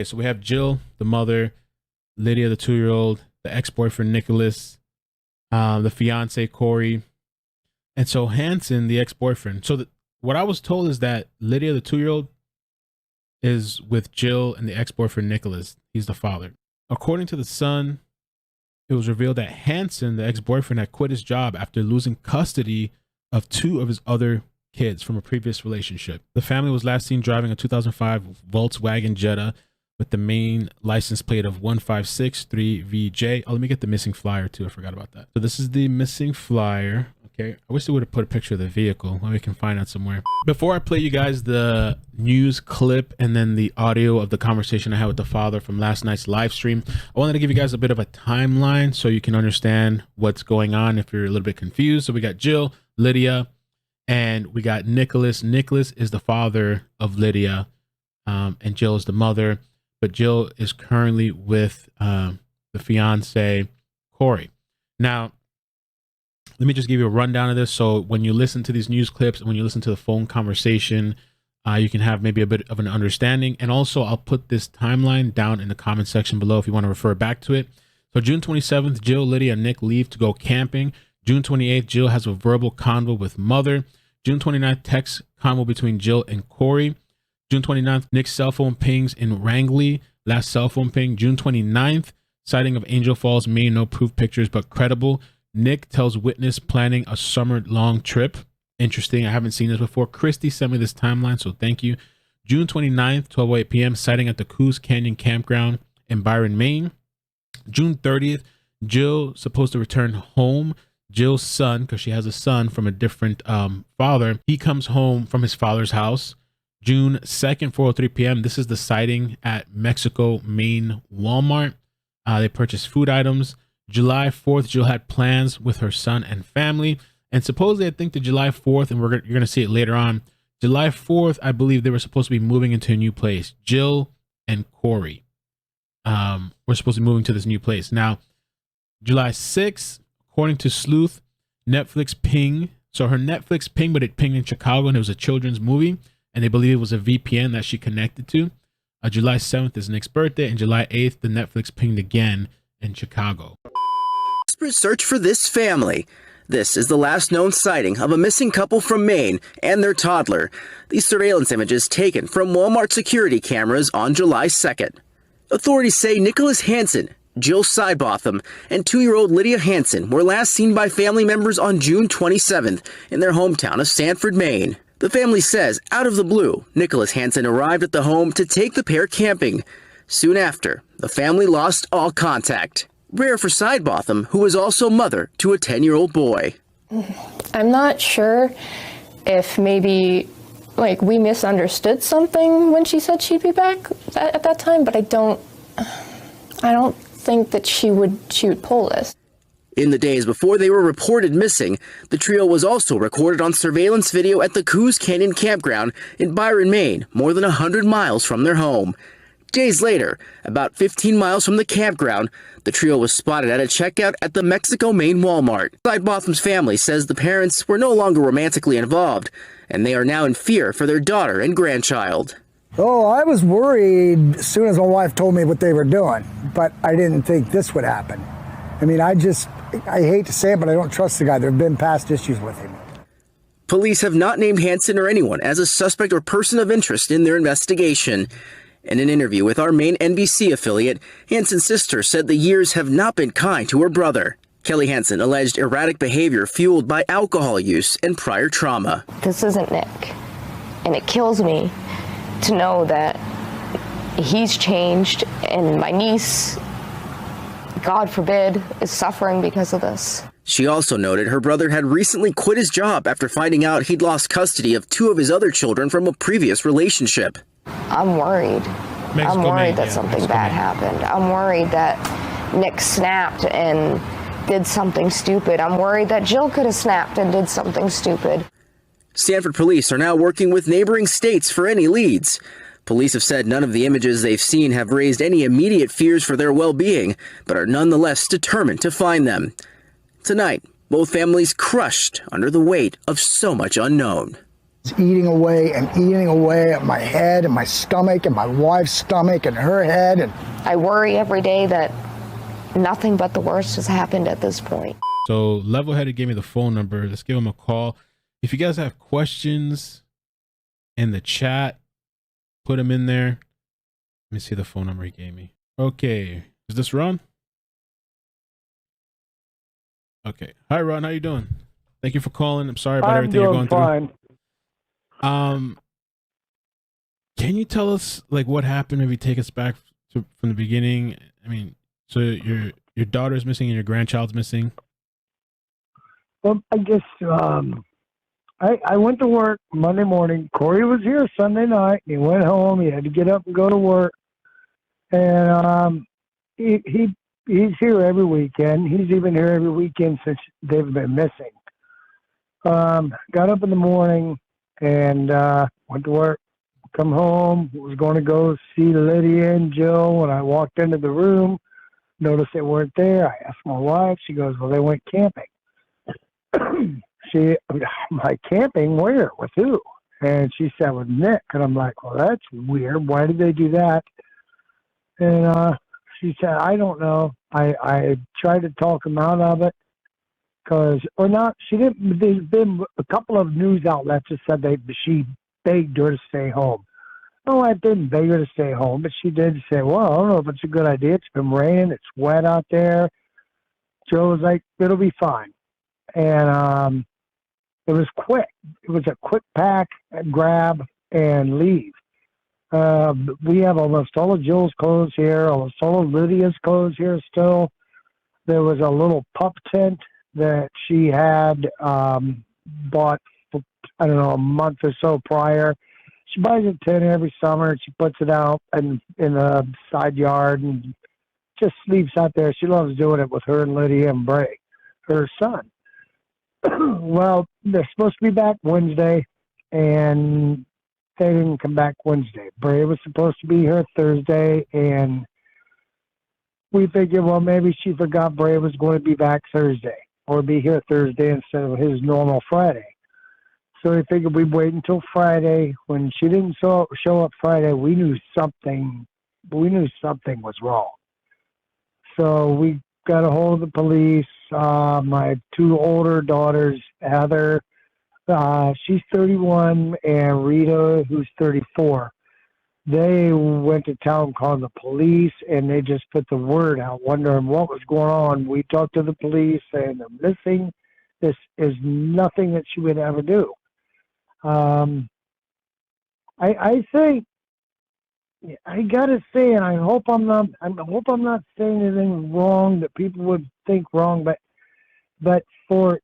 Okay, so we have Jill, the mother, Lydia, the 2-year-old, the ex-boyfriend, Nicholas, the fiance, Corey. And so Hansen, the ex-boyfriend. So what I was told is that Lydia, the 2-year-old, is with Jill and the ex-boyfriend, Nicholas. He's the father. According to the Sun, it was revealed that Hansen, the ex-boyfriend, had quit his job after losing custody of 2 of his other kids from a previous relationship. The family was last seen driving a 2005 Volkswagen Jetta with the Maine license plate of 1563VJ. Oh, let me get the missing flyer too. I forgot about that. So this is the missing flyer. Okay. I wish they would have put a picture of the vehicle. Maybe we can find that somewhere. Before I play you guys the news clip and then the audio of the conversation I had with the father from last night's live stream, I wanted to give you guys a bit of a timeline so you can understand what's going on if you're a little bit confused. So we got Jill, Lydia, and we got Nicholas. Nicholas is the father of Lydia, and Jill is the mother. But Jill is currently with the fiance, Corey. Now, let me just give you a rundown of this. So when you listen to these news clips and when you listen to the phone conversation, you can have maybe a bit of an understanding. And also, I'll put this timeline down in the comment section below if you want to refer back to it. So June 27th, Jill, Lydia, and Nick leave to go camping. June 28th, Jill has a verbal convo with mother. June 29th, text convo between Jill and Corey. June 29th, Nick's cell phone pings in Wrangley. Last cell phone ping. June 29th, sighting of Angel Falls, Maine. No proof pictures, but credible. Nick tells witness planning a summer-long trip. Interesting. I haven't seen this before. Christy sent me this timeline, so thank you. June 29th, 12:08 p.m., sighting at the Coos Canyon Campground in Byron, Maine. June 30th, Jill supposed to return home. Jill's son, because she has a son from a different father, he comes home from his father's house. June 2nd, 4:03 p.m., this is the sighting at Mexico, Maine Walmart. They purchased food items. July 4th, Jill had plans with her son and family. And supposedly, I think the July 4th, and you're going to see it later on, July 4th, I believe they were supposed to be moving into a new place. Jill and Corey were supposed to be moving to this new place. Now, July 6th, according to Sleuth, Netflix ping. So her Netflix ping, but it pinged in Chicago, and it was a children's movie. And they believe it was a VPN that she connected to. July 7th is Nick's birthday. And July 8th, the Netflix pinged again in Chicago. Desperate search for this family. This is the last known sighting of a missing couple from Maine and their toddler. These surveillance images taken from Walmart security cameras on July 2nd. Authorities say Nicholas Hansen, Jill Sidebotham, and 2-year-old Lydia Hansen were last seen by family members on June 27th in their hometown of Sanford, Maine. The family says, out of the blue, Nicholas Hansen arrived at the home to take the pair camping. Soon after, the family lost all contact. Rare for Sidebotham, who was also mother to a 10-year-old boy. I'm not sure if maybe, we misunderstood something when she said she'd be back at that time, but I don't think that she would pull this. In the days before they were reported missing, the trio was also recorded on surveillance video at the Coos Canyon Campground in Byron, Maine, more than 100 miles from their home. Days later, about 15 miles from the campground, the trio was spotted at a checkout at the Mexico, Maine Walmart. Sidebotham's family says the parents were no longer romantically involved, and they are now in fear for their daughter and grandchild. Oh, I was worried as soon as my wife told me what they were doing, but I didn't think this would happen. I mean, I hate to say it, but I don't trust the guy. There have been past issues with him. Police have not named Hansen or anyone as a suspect or person of interest in their investigation. In an interview with our Maine NBC affiliate, Hansen's sister said the years have not been kind to her brother. Kelly Hansen alleged erratic behavior fueled by alcohol use and prior trauma. This isn't Nick, and it kills me to know that he's changed, and my niece, God forbid, is suffering because of this. She also noted her brother had recently quit his job after finding out he'd lost custody of 2 of his other children from a previous relationship. I'm worried. I'm worried that something bad happened. I'm worried that Nick snapped and did something stupid. I'm worried that Jill could have snapped and did something stupid. Sanford police are now working with neighboring states for any leads. Police have said none of the images they've seen have raised any immediate fears for their well-being, but are nonetheless determined to find them. Tonight, both families crushed under the weight of so much unknown. eating away and eating away at my head and my stomach and my wife's stomach and her head. And I worry every day that nothing but the worst has happened at this point. So Level Headed gave me the phone number. Let's give him a call. If you guys have questions in the chat, put them in there. Let me see the phone number he gave me. Okay. Is this Ron? Okay. Hi, Ron. How you doing? Thank you for calling. I'm sorry about everything you're going fine. through. Can you tell us like what happened? Maybe take us back from the beginning. I mean, so your daughter's missing and your grandchild's missing. Well, I guess I went to work Monday morning. Corey was here Sunday night. He went home. He had to get up and go to work. And he's here every weekend. He's even here every weekend since they've been missing. Got up in the morning and went to work. Come home. Was going to go see Lydia and Jill. When I walked into the room, noticed they weren't there. I asked my wife. She goes, "Well, they went camping." I'm like, "Camping? Where? With who?" And she said, "With Nick." And I'm like, "Well, that's weird. Why did they do that?" And she said, "I don't know. I tried to talk him out of it she didn't. There's been a couple of news outlets that said she begged her to stay home. No, I didn't beg her to stay home, but she did say, "Well, I don't know if it's a good idea. It's been raining. It's wet out there." Joe was like, "It'll be fine." And it was quick. It was a quick pack, grab, and leave. We have almost all of Jill's clothes here, almost all of Lydia's clothes here still. There was a little pup tent that she had bought, I don't know, a month or so prior. She buys a tent every summer. She puts it out in the side yard and just sleeps out there. She loves doing it with her and Lydia and Bray, her son. Well, they're supposed to be back Wednesday, and they didn't come back Wednesday. Bray was supposed to be here Thursday, and we figured, well, maybe she forgot Bray was going to be back Thursday or be here Thursday instead of his normal Friday. So we figured we'd wait until Friday. When she didn't show up Friday, we knew something was wrong. So we got a hold of the police. My two older daughters, Heather, she's 31, and Rita, who's 34. They went to town, called the police, and they just put the word out, wondering what was going on. We talked to the police, saying they're missing. This is nothing that she would ever do. I think I gotta say, and I hope I'm not saying anything wrong that people would think wrong, but for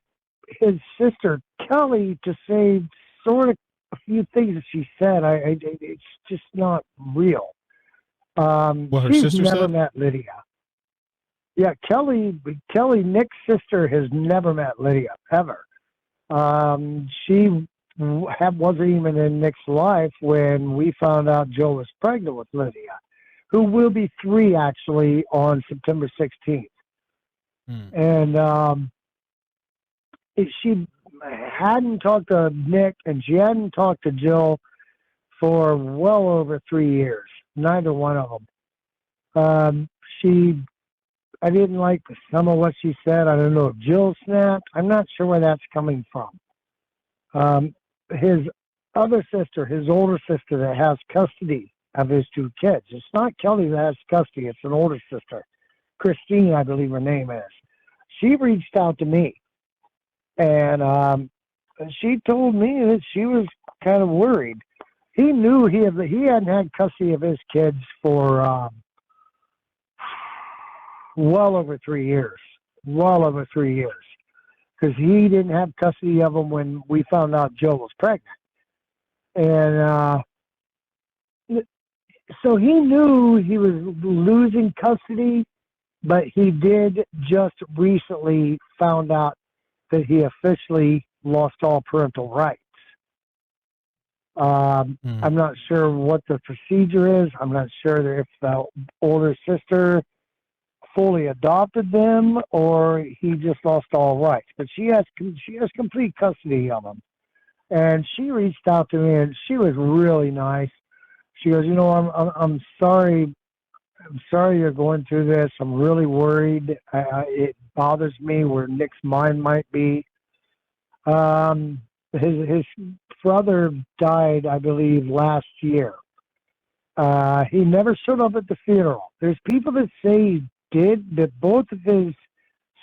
his sister Kelly to say sort of a few things that she said, it's just not real. What her she's sister never said? met Lydia. Yeah, Kelly, Nick's sister, has never met Lydia ever. She wasn't even in Nick's life when we found out Joe was pregnant with Lydia, who will be 3 actually on September 16th. And she hadn't talked to Nick and she hadn't talked to Jill for well over 3 years, neither one of them. I didn't like some of what she said. I don't know if Jill snapped. I'm not sure where that's coming from. His other sister, his older sister that has custody of his 2 kids. It's not Kelly that has custody. It's an older sister. Christine, I believe her name is. She reached out to me, and she told me that she was kind of worried. He knew he hadn't had custody of his kids for well over 3 years. Well over 3 years. Because he didn't have custody of them when we found out Jill was pregnant. And so he knew he was losing custody, but he did just recently found out that he officially lost all parental rights. I'm not sure what the procedure is. I'm not sure if the older sister fully adopted them or he just lost all rights. But she has complete custody of them. And she reached out to me, and she was really nice. She goes, I'm sorry. I'm sorry you're going through this. I'm really worried. It bothers me where Nick's mind might be. His brother died, I believe, last year. He never showed up at the funeral. There's people that say he did, but both of his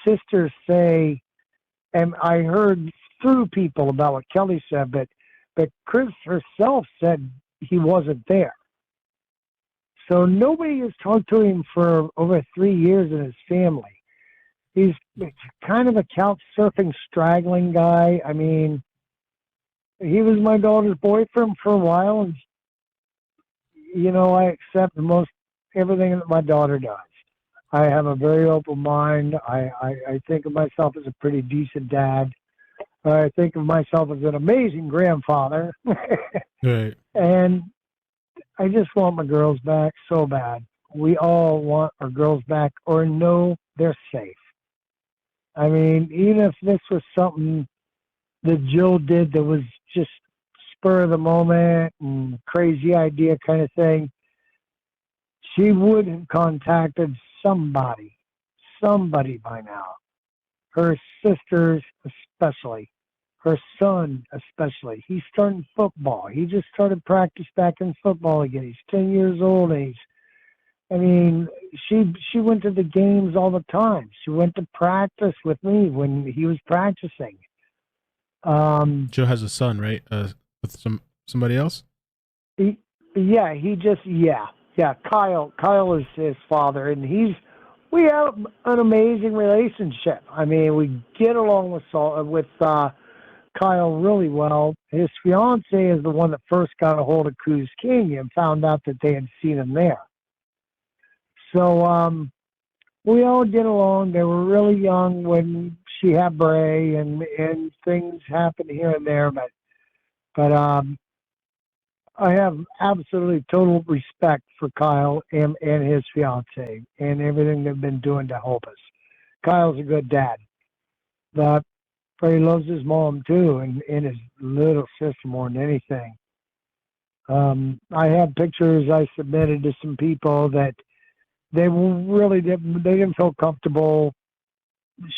sisters say, and I heard through people about what Kelly said, but Chris herself said he wasn't there. So nobody has talked to him for over 3 years in his family. He's kind of a couch surfing, straggling guy. I mean, he was my daughter's boyfriend for a while, and I accept most everything that my daughter does. I have a very open mind. I think of myself as a pretty decent dad. I think of myself as an amazing grandfather. Right. And I just want my girls back so bad. We all want our girls back or know they're safe. I mean, even if this was something that Jill did that was just spur of the moment and crazy idea kind of thing, she would have contacted somebody by now. Her sisters especially. Her son especially. He's starting football. He just started practice back in football again. He's 10 years old. She went to the games all the time. She went to practice with me when he was practicing. Joe has a son, right? With somebody else? Kyle is his father, and we have an amazing relationship. I mean, we get along with Kyle really well. His fiance is the one that first got a hold of Coos King and found out that they had seen him there. So we all get along. They were really young when she had Bray, and things happened here and there, but I have absolutely total respect for Kyle and his fiance and everything they've been doing to help us. Kyle's a good dad, but he loves his mom too, and his little sister more than anything. I have pictures I submitted to some people that they didn't feel comfortable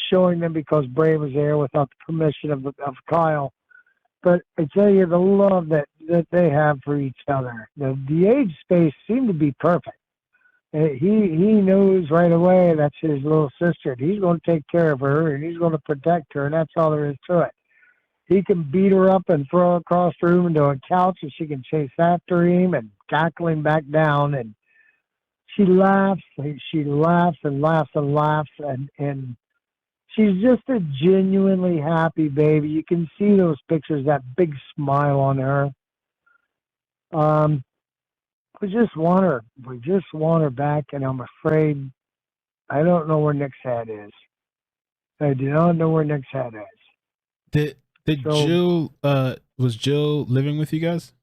showing them because Bray was there without the permission of Kyle. But I tell you, the love that they have for each other, the age space seemed to be perfect. He knows right away that's his little sister. And he's going to take care of her, and he's going to protect her, and that's all there is to it. He can beat her up and throw her across the room into a couch, and she can chase after him and tackle him back down. And she laughs and laughs and laughs, and she's just a genuinely happy baby. You can see those pictures, that big smile on her. We just want her. We just want her back, and I'm afraid I don't know where Nick's head is. I do not know where Nick's head is. Jill was Jill living with you guys?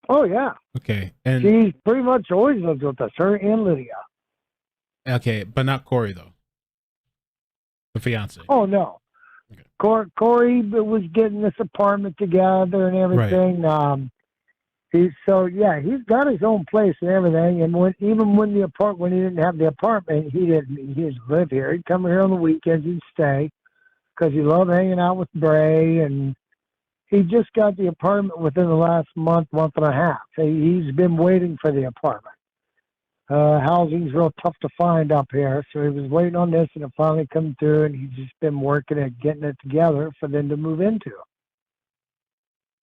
Oh yeah. Okay. And she's pretty much always lived with us, her and Lydia. Okay, but not Corey though. The fiance. Oh no. Okay. Corey was getting this apartment together and everything. Right. He's got his own place and everything. And when he didn't have the apartment, he just live here. He'd come here on the weekends and stay because he loved hanging out with Bray. And he just got the apartment within the last month and a half. He's been waiting for the apartment. Housing's real tough to find up here, so he was waiting on this, and it finally come through, and he's just been working at getting it together for them to move into.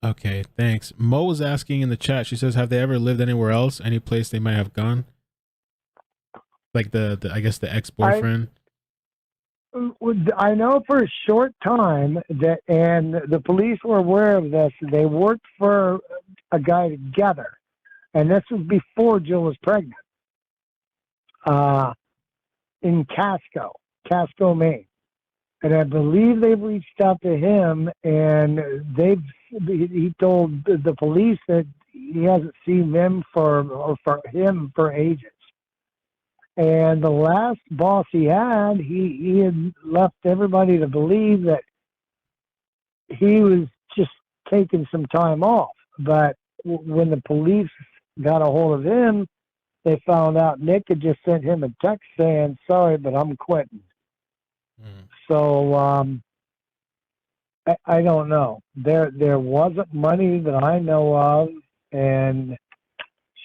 Okay, thanks. Mo was asking in the chat. She says, "Have they ever lived anywhere else? Any place they might have gone? Like I guess the ex-boyfriend." I know for a short time that, and the police were aware of this. They worked for a guy together, and this was before Jill was pregnant. In Casco, Maine. And I believe they've reached out to him, and he told the police that he hasn't seen them for ages. And the last boss he had, he had left everybody to believe that he was taking some time off. But when the police got a hold of him, they found out Nick had just sent him a text saying, "Sorry, but I'm quitting." So I don't know. There wasn't money that I know of, and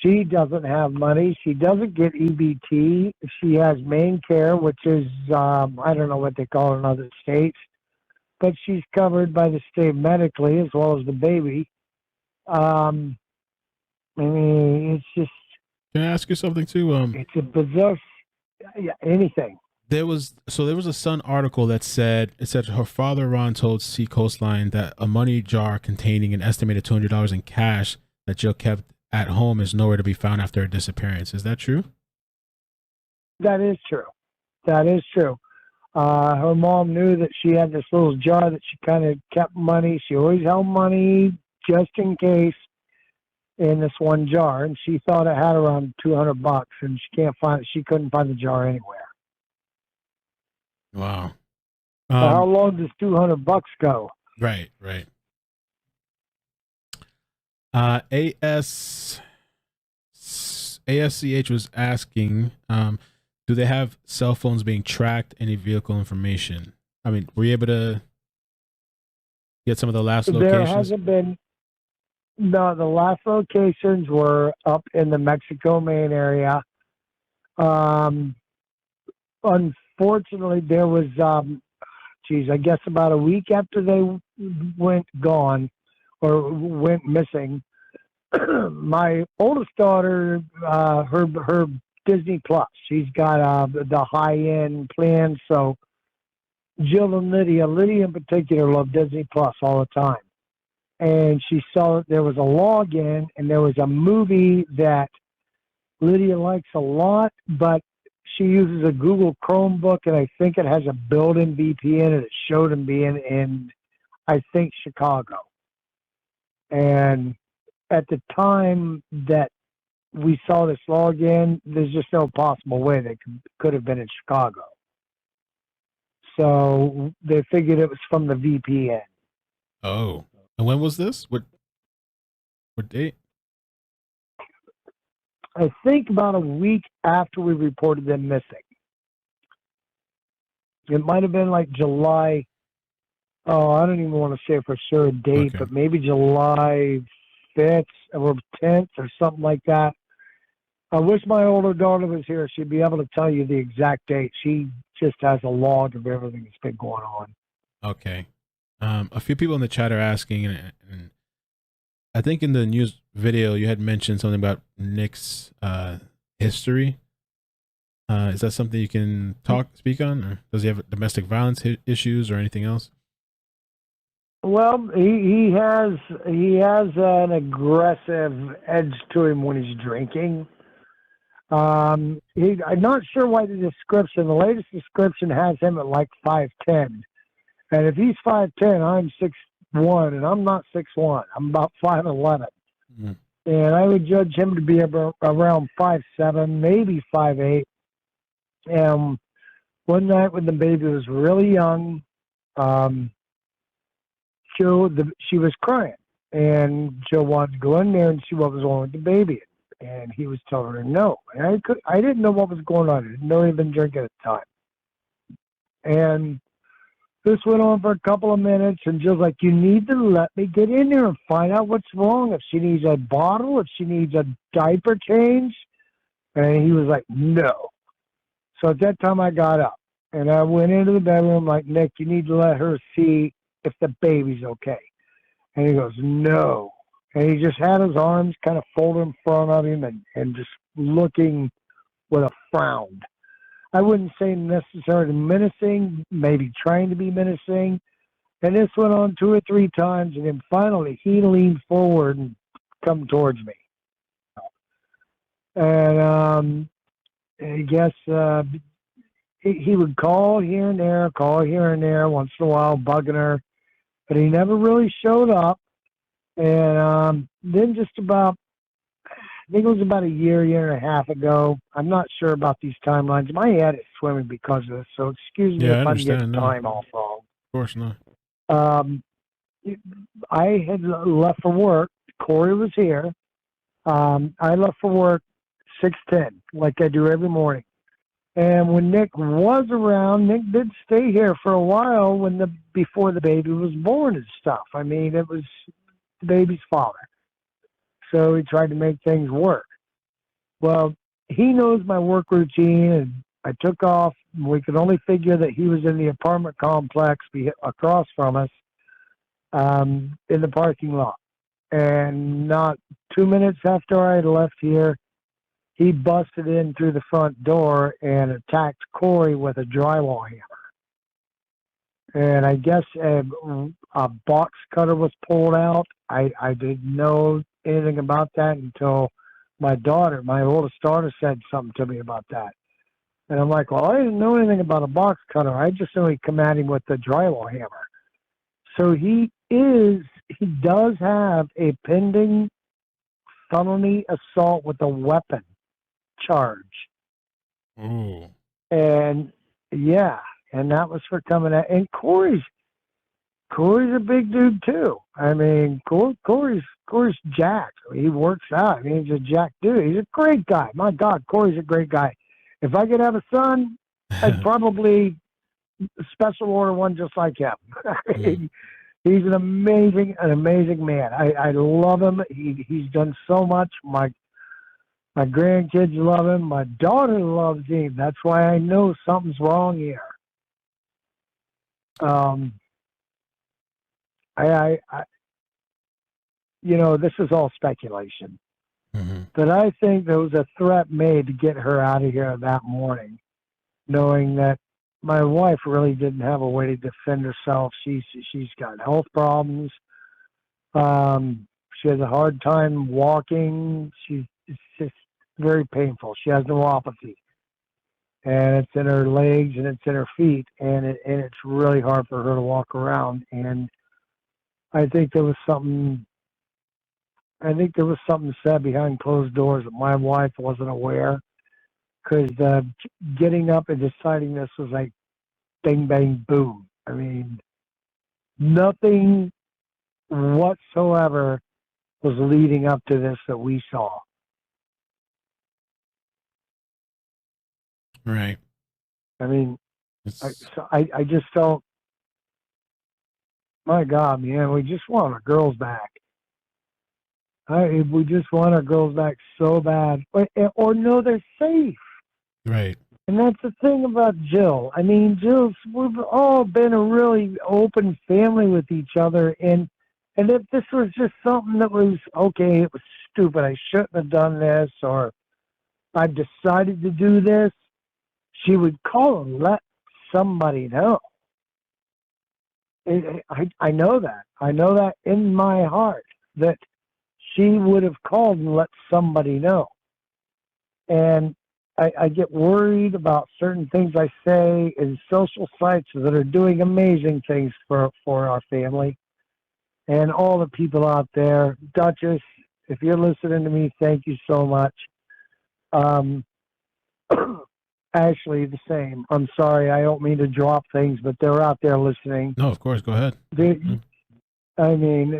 she doesn't have money. She doesn't get EBT. She has Maine care, which is I don't know what they call it in other states, but she's covered by the state medically as well as the baby. I mean, it's just. Can I ask you something too? It's a bizarre. Yeah, anything. There was a Sun article that said her father Ron told Sea Coastline that a money jar containing an estimated $200 in cash that Jill kept at home is nowhere to be found after her disappearance. Is that true? That is true. That is true. Her mom knew that she had this little jar that she kind of kept money. She always held money just in case in this one jar, and she thought it had around $200, and she couldn't find the jar anywhere. Wow. How long does $200 go? Right. ASCH was asking, do they have cell phones being tracked? Any vehicle information? I mean, were you able to get some of the last locations? There hasn't been. No, the last locations were up in the Mexico, Maine area. Unfortunately, there was, I guess about a week after they went gone or went missing, my oldest daughter, her Disney Plus, she's got the high-end plan. So Jill and Lydia in particular, love Disney Plus all the time. And she saw that there was a login and there was a movie that Lydia likes a lot, but she uses a Google Chromebook, and I think it has a built-in VPN, and it showed him being in, I think, Chicago. And at the time that we saw this login, there's just no possible way they could have been in Chicago. So they figured it was from the VPN. Oh. And when was this? What date? I think about a week after we reported them missing. It might have been like July. Oh, I don't even want to say for sure a date, Okay. but maybe July 5th or 10th or something like that. I wish my older daughter was here. She'd be able to tell you the exact date. She just has a log of everything that's been going on. Okay. A few people in the chat are asking, and I think in the news video you had mentioned something about Nick's history. Is that something you can speak on, or does he have domestic violence issues or anything else? Well, he has an aggressive edge to him when he's drinking. I'm not sure why the latest description has him at like 5'10". And if he's 5'10", I'm 6'1", and I'm not 6'1". I'm about 5'11". Mm. And I would judge him to be around 5'7", maybe 5'8". And one night when the baby was really young, she was crying. And Joe wanted to go in there and see what was wrong with the baby. And he was telling her no. And I didn't know what was going on. I didn't know he'd been drinking at the time. And this went on for a couple of minutes, and Jill's like, you need to let me get in there and find out what's wrong. If she needs a bottle, if she needs a diaper change. And he was like, no. So at that time I got up, and I went into the bedroom like, Nick, you need to let her see if the baby's okay. And he goes, no. And he just had his arms kind of folded in front of him and just looking with a frown. I wouldn't say necessarily menacing, maybe trying to be menacing. And this went on 2 or 3 times, and then finally he leaned forward and come towards me. And I guess he would call here and there, once in a while, bugging her. But he never really showed up. And then just about, I think it was about a year and a half ago. I'm not sure about these timelines. My head is swimming because of this, so excuse me if I'm getting time off wrong. Of course not. I had left for work. Corey was here. I left for work 6:10, like I do every morning. And when Nick was around, Nick did stay here for a while before the baby was born and stuff. I mean, it was the baby's father. So he tried to make things work. Well, he knows my work routine, and I took off. We could only figure that he was in the apartment complex across from us in the parking lot. And not 2 minutes after I had left here, he busted in through the front door and attacked Corey with a drywall hammer. And I guess a box cutter was pulled out. I didn't know anything about that until my oldest daughter, said something to me about that. And I'm like, well, I didn't know anything about a box cutter. I just know he come at him with the drywall hammer. So he does have a pending felony assault with a weapon charge. Ooh. And yeah, and that was for coming at, and Corey's a big dude too. I mean, Corey's jacked. He works out. I mean, he's a jacked dude. He's a great guy. My God, Corey's a great guy. If I could have a son, I'd probably special order one just like him. He's an amazing man. I love him. He's done so much. My grandkids love him. My daughter loves him. That's why I know something's wrong here. This is all speculation. Mm-hmm. But I think there was a threat made to get her out of here that morning, knowing that my wife really didn't have a way to defend herself. She's got health problems. She has a hard time walking. It's just very painful. She has neuropathy, and it's in her legs and it's in her feet, and it's really hard for her to walk around. And I think there was something said behind closed doors that my wife wasn't aware, because getting up and deciding this was like bang, bang, boom. I mean, nothing whatsoever was leading up to this that we saw. Right. I mean, I just felt, my God, man, we just want our girls back. We just want our girls back so bad, or know they're safe. Right. And that's the thing about Jill. I mean, we've all been a really open family with each other, and if this was just something that was okay, it was stupid, I shouldn't have done this, or I decided to do this, she would call and let somebody know. I know that. I know that in my heart, that she would have called and let somebody know. And I get worried about certain things I say in social sites that are doing amazing things for our family. And all the people out there, Duchess, if you're listening to me, thank you so much. Ashley, the same. I'm sorry, I don't mean to drop things, but they're out there listening. No, of course, go ahead. I mean,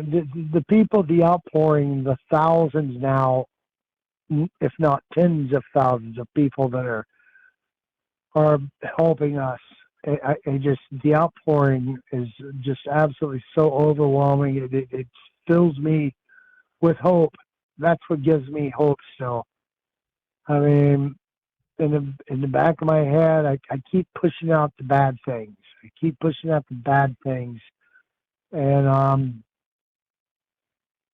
the people, the outpouring, the thousands now, if not tens of thousands of people that are helping us. The outpouring is just absolutely so overwhelming. It fills me with hope. That's what gives me hope still. I mean, in the back of my head, I keep pushing out the bad things. And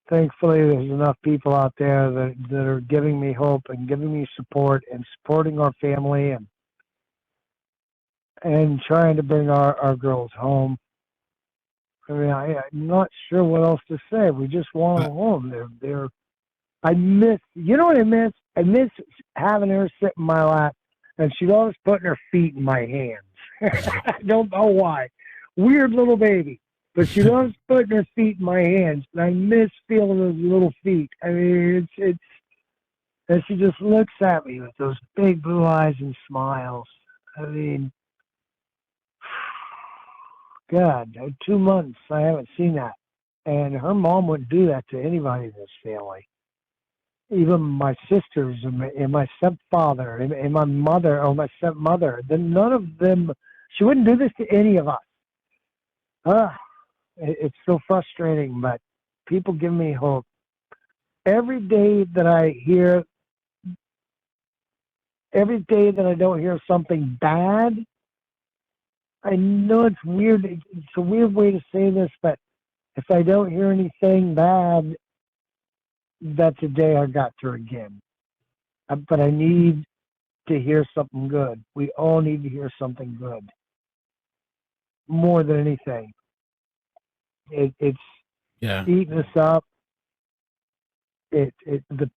thankfully, there's enough people out there that are giving me hope and giving me support and supporting our family and trying to bring our girls home. I mean, I'm not sure what else to say. We just want them home. I miss having her sit in my lap, and she'd always put her feet in my hands. I don't know why. Weird little baby. But she loves putting her feet in my hands, and I miss feeling those little feet. I mean, it's and she just looks at me with those big blue eyes and smiles. I mean, God, 2 months, I haven't seen that. And her mom wouldn't do that to anybody in this family. Even my sisters and my stepfather and my mother or my stepmother. Then none of them, she wouldn't do this to any of us. It's so frustrating, but people give me hope. Every day that I don't hear something bad, I know it's weird. It's a weird way to say this, but if I don't hear anything bad, that's a day I got through again. But I need to hear something good. We all need to hear something good. More than anything. It's eating us up. The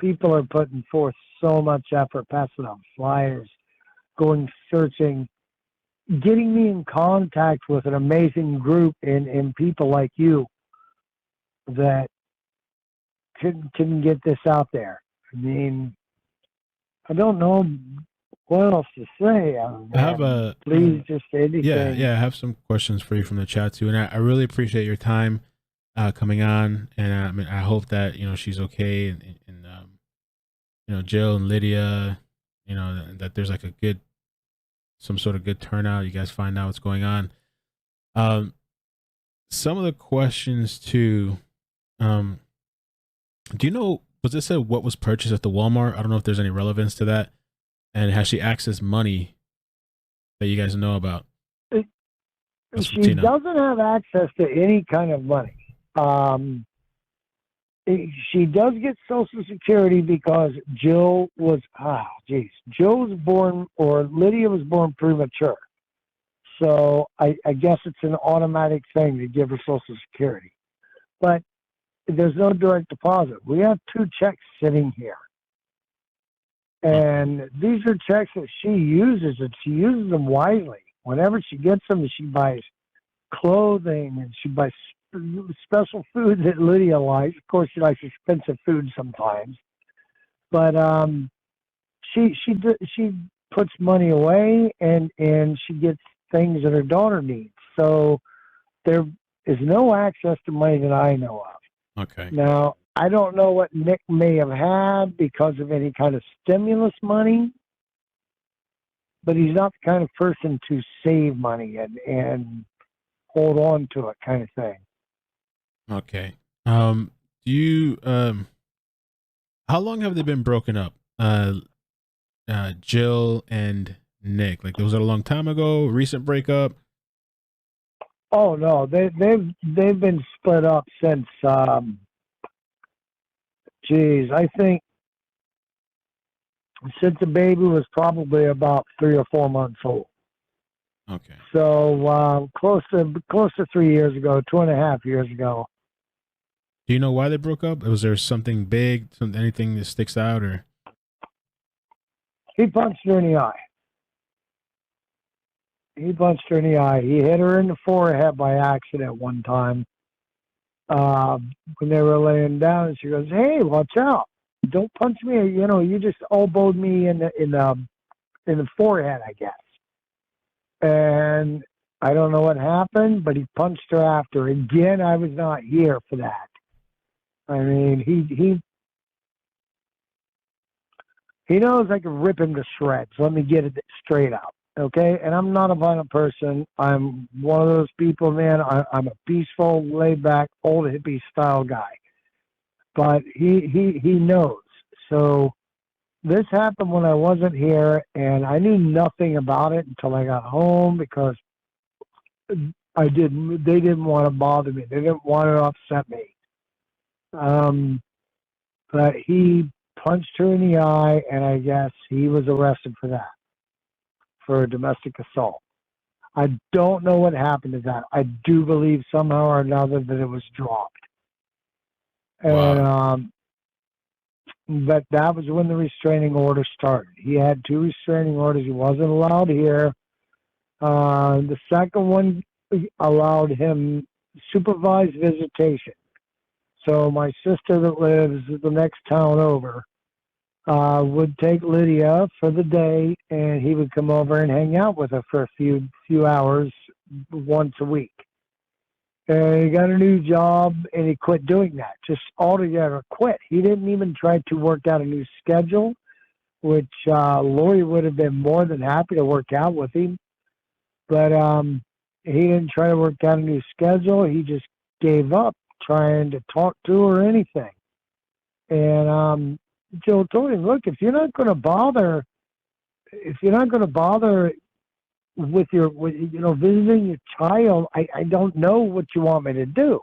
people are putting forth so much effort, passing out flyers, going searching, getting me in contact with an amazing group and people like you that can get this out there. I mean, I don't know what else to say. I have please just say anything. Yeah, I have some questions for you from the chat too, and I really appreciate your time coming on, and I mean, I hope that she's okay, and Jill and Lydia, that there's like some sort of good turnout. You guys find out what's going on. Some of the questions too. Do you know, was it said what was purchased at the Walmart? I don't know if there's any relevance to that. And has she accessed money that you guys know about? She doesn't have access to any kind of money. She does get Social Security because Jill was born, or Lydia was born premature. So I guess it's an automatic thing to give her Social Security. But there's no direct deposit. We have 2 checks sitting here. And these are checks that she uses, and she uses them wisely. Whenever she gets them, she buys clothing, and she buys special food that Lydia likes. Of course, she likes expensive food sometimes. But she puts money away, and she gets things that her daughter needs. So there is no access to money that I know of. Okay. Now, I don't know what Nick may have had because of any kind of stimulus money, but he's not the kind of person to save money and hold on to it kind of thing. Okay. Do you how long have they been broken up? Jill and Nick. Like, was it a long time ago? Recent breakup? Oh no, they've been split up since I think since the baby was probably about 3 or 4 months old. Okay. So close to 3 years ago, 2.5 years ago. Do you know why they broke up? Was there something big, anything that sticks out, or? He punched her in the eye. He hit her in the forehead by accident one time. When they were laying down, and she goes, "Hey, watch out! Don't punch me! You just elbowed me in the forehead, I guess." And I don't know what happened, but he punched her after. Again, I was not here for that. I mean, he knows I can rip him to shreds. Let me get it straight up. Okay, and I'm not a violent person. I'm one of those people, man. I'm a peaceful, laid-back, old hippie style guy. But he knows. So this happened when I wasn't here, and I knew nothing about it until I got home because they didn't want to bother me. They didn't want to upset me. But he punched her in the eye, and I guess he was arrested for that. For domestic assault. I don't know what happened to that. I do believe somehow or another that it was dropped. Wow. And but that was when the restraining order started. He had 2 restraining orders. He wasn't allowed here. The second one allowed him supervised visitation. So my sister that lives the next town over would take Lydia for the day, and he would come over and hang out with her for a few hours once a week. And he got a new job, and he quit doing that. Just altogether quit. He didn't even try to work out a new schedule, which Lori would have been more than happy to work out with him. But he didn't try to work out a new schedule. He just gave up trying to talk to her or anything. And Jill told him, look, if you're not going to bother with visiting your child, I don't know what you want me to do.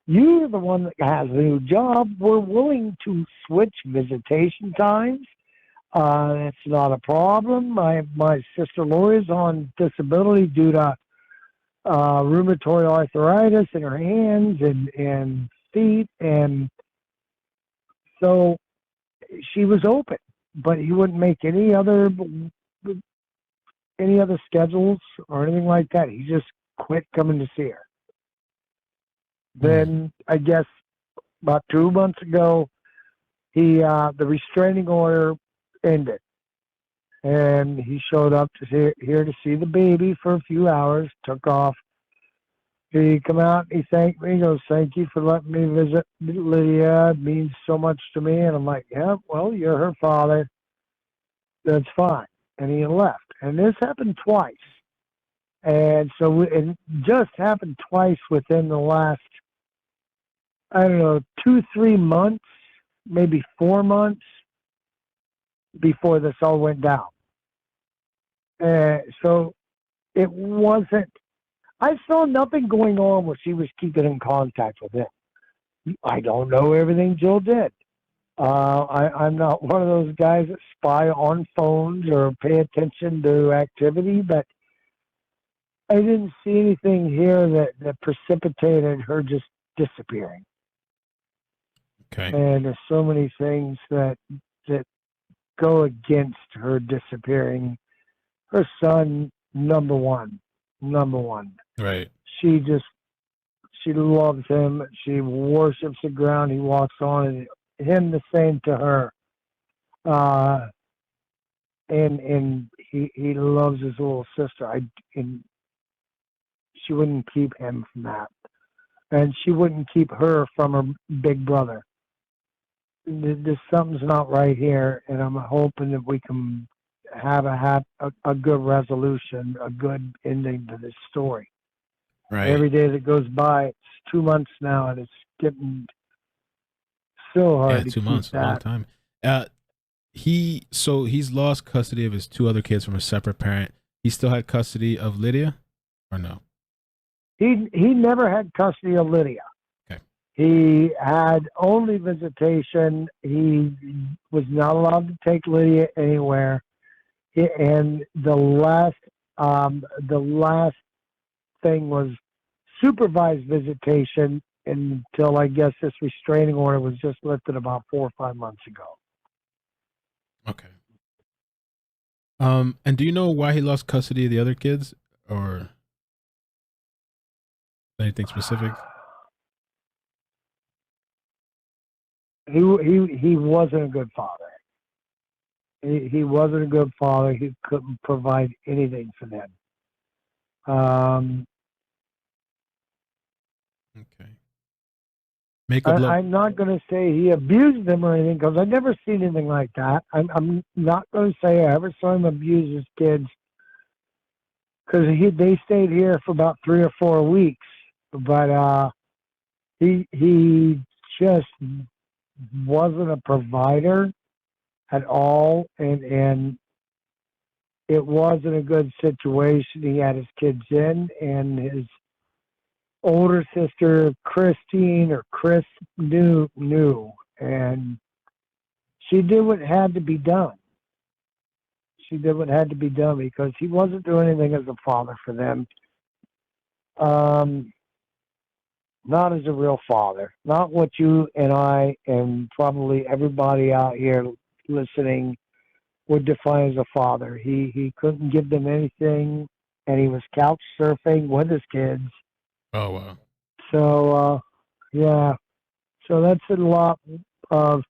You're the one that has a new job. We're willing to switch visitation times. It's not a problem. My sister Lori's on disability due to rheumatoid arthritis in her hands and feet, and so she was open, but he wouldn't make any other schedules or anything like that. He just quit coming to see her. Then I guess about 2 months ago, the restraining order ended, and he showed up here to see the baby for a few hours. Took off. He come out. He thanked me. He goes, "Thank you for letting me visit Lydia. It means so much to me." And I'm like, "Yeah, well, you're her father. That's fine." And he left. And this happened twice. And so it just happened twice within the last, 2-3 months, maybe 4 months before this all went down. So it wasn't, I saw nothing going on where she was keeping in contact with him. I don't know everything Jill did. I'm not one of those guys that spy on phones or pay attention to activity, but I didn't see anything here that precipitated her just disappearing. Okay. And there's so many things that go against her disappearing. Her son, number one. Right. She loves him. She worships the ground he walks on, and him the same to her. And he loves his little sister. And she wouldn't keep him from that, and she wouldn't keep her from her big brother. There's something's not right here, and I'm hoping that we can have a good resolution, a good ending to this story. Right. Every day that goes by, it's 2 months now, and it's getting so hard. Yeah, 2 months, a long time. He's lost custody of his 2 other kids from a separate parent. He still had custody of Lydia, or no? He never had custody of Lydia. Okay. He had only visitation. He was not allowed to take Lydia anywhere. And the last thing was supervised visitation until I guess this restraining order was just lifted about 4 or 5 months ago. Okay. And do you know why he lost custody of the other kids, or anything specific? He wasn't a good father. He wasn't a good father. He couldn't provide anything for them. Okay. I'm not going to say he abused them or anything, because I've never seen anything like that. I'm not going to say I ever saw him abuse his kids, because they stayed here for about 3 or 4 weeks. But he just wasn't a provider at all, and it wasn't a good situation he had his kids in, and his older sister Christine or Chris knew, and she did what had to be done. She did what had to be done, because he wasn't doing anything as a father for them. Not as a real father. Not what you and I and probably everybody out here listening would define as a father. He couldn't give them anything, and he was couch surfing with his kids. Oh, wow. So, yeah. So that's a lot of,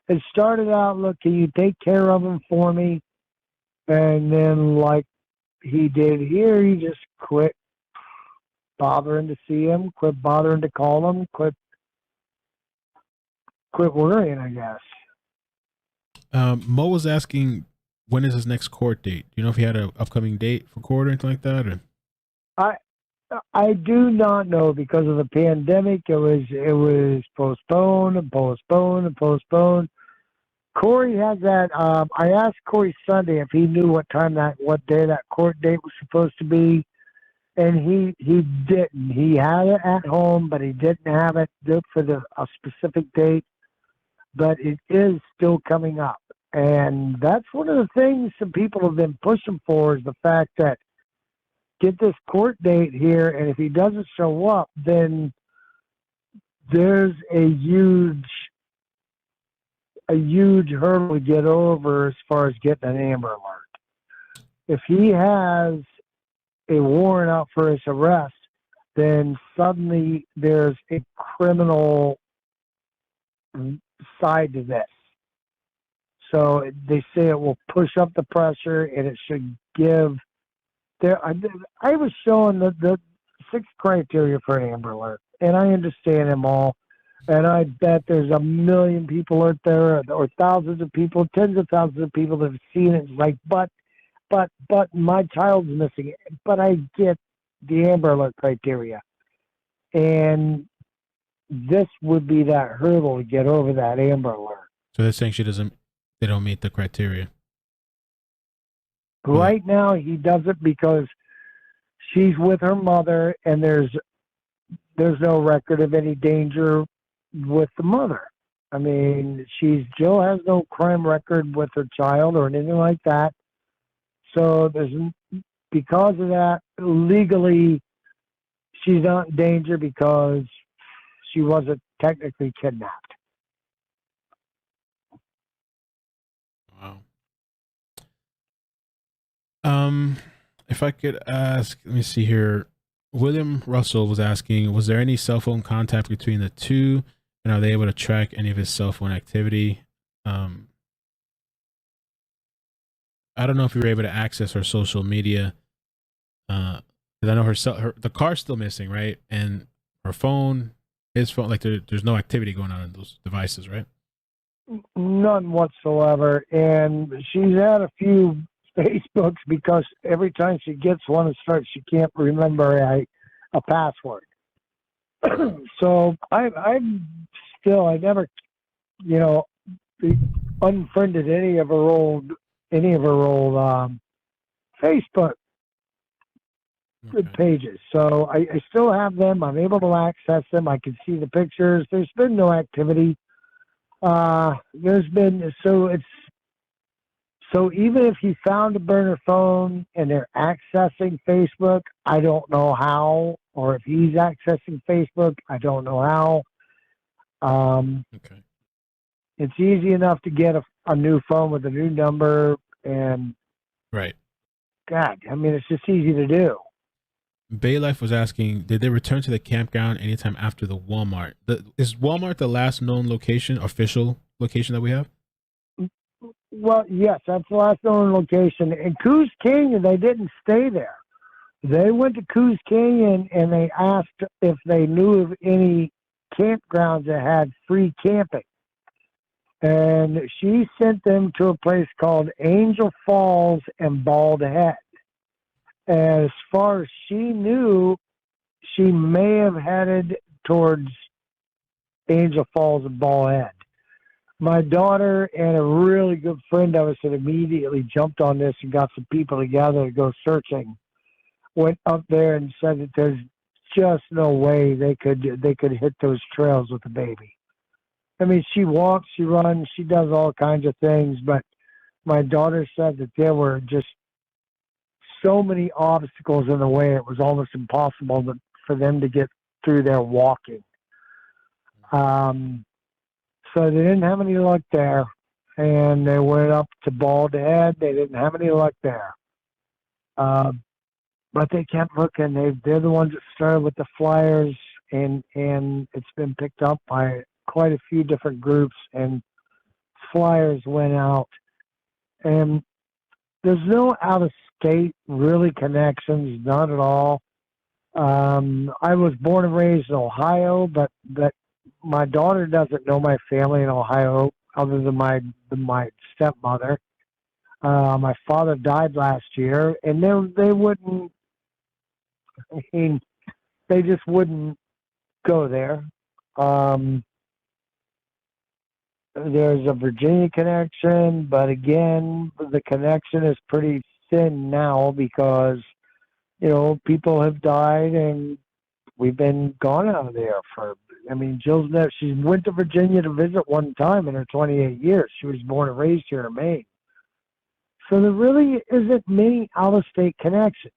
it started out, look, can you take care of him for me? And then, like he did here, he just quit bothering to see him, quit bothering to call him, quit worrying, I guess. Mo was asking, when is his next court date? Do you know if he had an upcoming date for court or anything like that? Or? I do not know, because of the pandemic. It was postponed and postponed and postponed. Corey has that. I asked Corey Sunday if he knew what day that court date was supposed to be, and he didn't. He had it at home, but he didn't have it for a specific date. But it is still coming up, and that's one of the things some people have been pushing for, is the fact that get this court date here, and if he doesn't show up, then there's a huge hurdle to get over as far as getting an Amber Alert. If he has a warrant out for his arrest, then suddenly there's a criminal side to this. So they say it will push up the pressure, and it should give. I was showing the 6 criteria for an Amber Alert, and I understand them all. And I bet there's a million people out there, or thousands of people, tens of thousands of people that have seen it. It's like, but my child's missing it. But I get the Amber Alert criteria, and this would be that hurdle to get over that Amber Alert. So they're saying they don't meet the criteria. Right now, he doesn't, because she's with her mother, and there's no record of any danger with the mother. I mean, Jill has no crime record with her child or anything like that. So because of that, legally, she's not in danger because she wasn't technically kidnapped. Wow. If I could ask, let me see here. William Russell was asking, was there any cell phone contact between the two, and are they able to track any of his cell phone activity? I don't know if you were able to access her social media. Because I know the car's still missing, right? And her phone, his phone, like there's no activity going on in those devices, right? None whatsoever. And she's had a few Facebooks, because every time she gets one, she can't remember a password. So I never, unfriended any of her old Facebook pages. So I still have them. I'm able to access them. I can see the pictures. There's been no activity. So even if he found a burner phone and they're accessing Facebook, I don't know how. Or if he's accessing Facebook, I don't know how. Okay. It's easy enough to get a new phone with a new number, and right. God, I mean, it's just easy to do. Baylife was asking, did they return to the campground anytime after the Walmart? Is Walmart the last known official location that we have? Well, yes, that's the last known location. In Coos Canyon, they didn't stay there. They went to Coos Canyon, and they asked if they knew of any campgrounds that had free camping. And she sent them to a place called Angel Falls and Bald Head. As far as she knew, she may have headed towards Angel Falls and Bald Head. My daughter and a really good friend of us that immediately jumped on this and got some people together to go searching, went up there and said that there's just no way they could hit those trails with the baby. I mean, she walks, she runs, she does all kinds of things, but my daughter said that there were just so many obstacles in the way, it was almost impossible for them to get through there walking. So they didn't have any luck there, and they went up to Bald Head. They didn't have any luck there. But they kept looking. They're the ones that started with the flyers, and it's been picked up by quite a few different groups, and flyers went out. And there's no out-of-state really connections, not at all. I was born and raised in Ohio, but my daughter doesn't know my family in Ohio other than my stepmother. My father died last year, and they wouldn't. I mean, they just wouldn't go there. There's a Virginia connection, but again, the connection is pretty thin now because, people have died and we've been gone out of there Jill's never, she went to Virginia to visit one time in her 28 years. She was born and raised here in Maine. So there really isn't many out-of-state connections.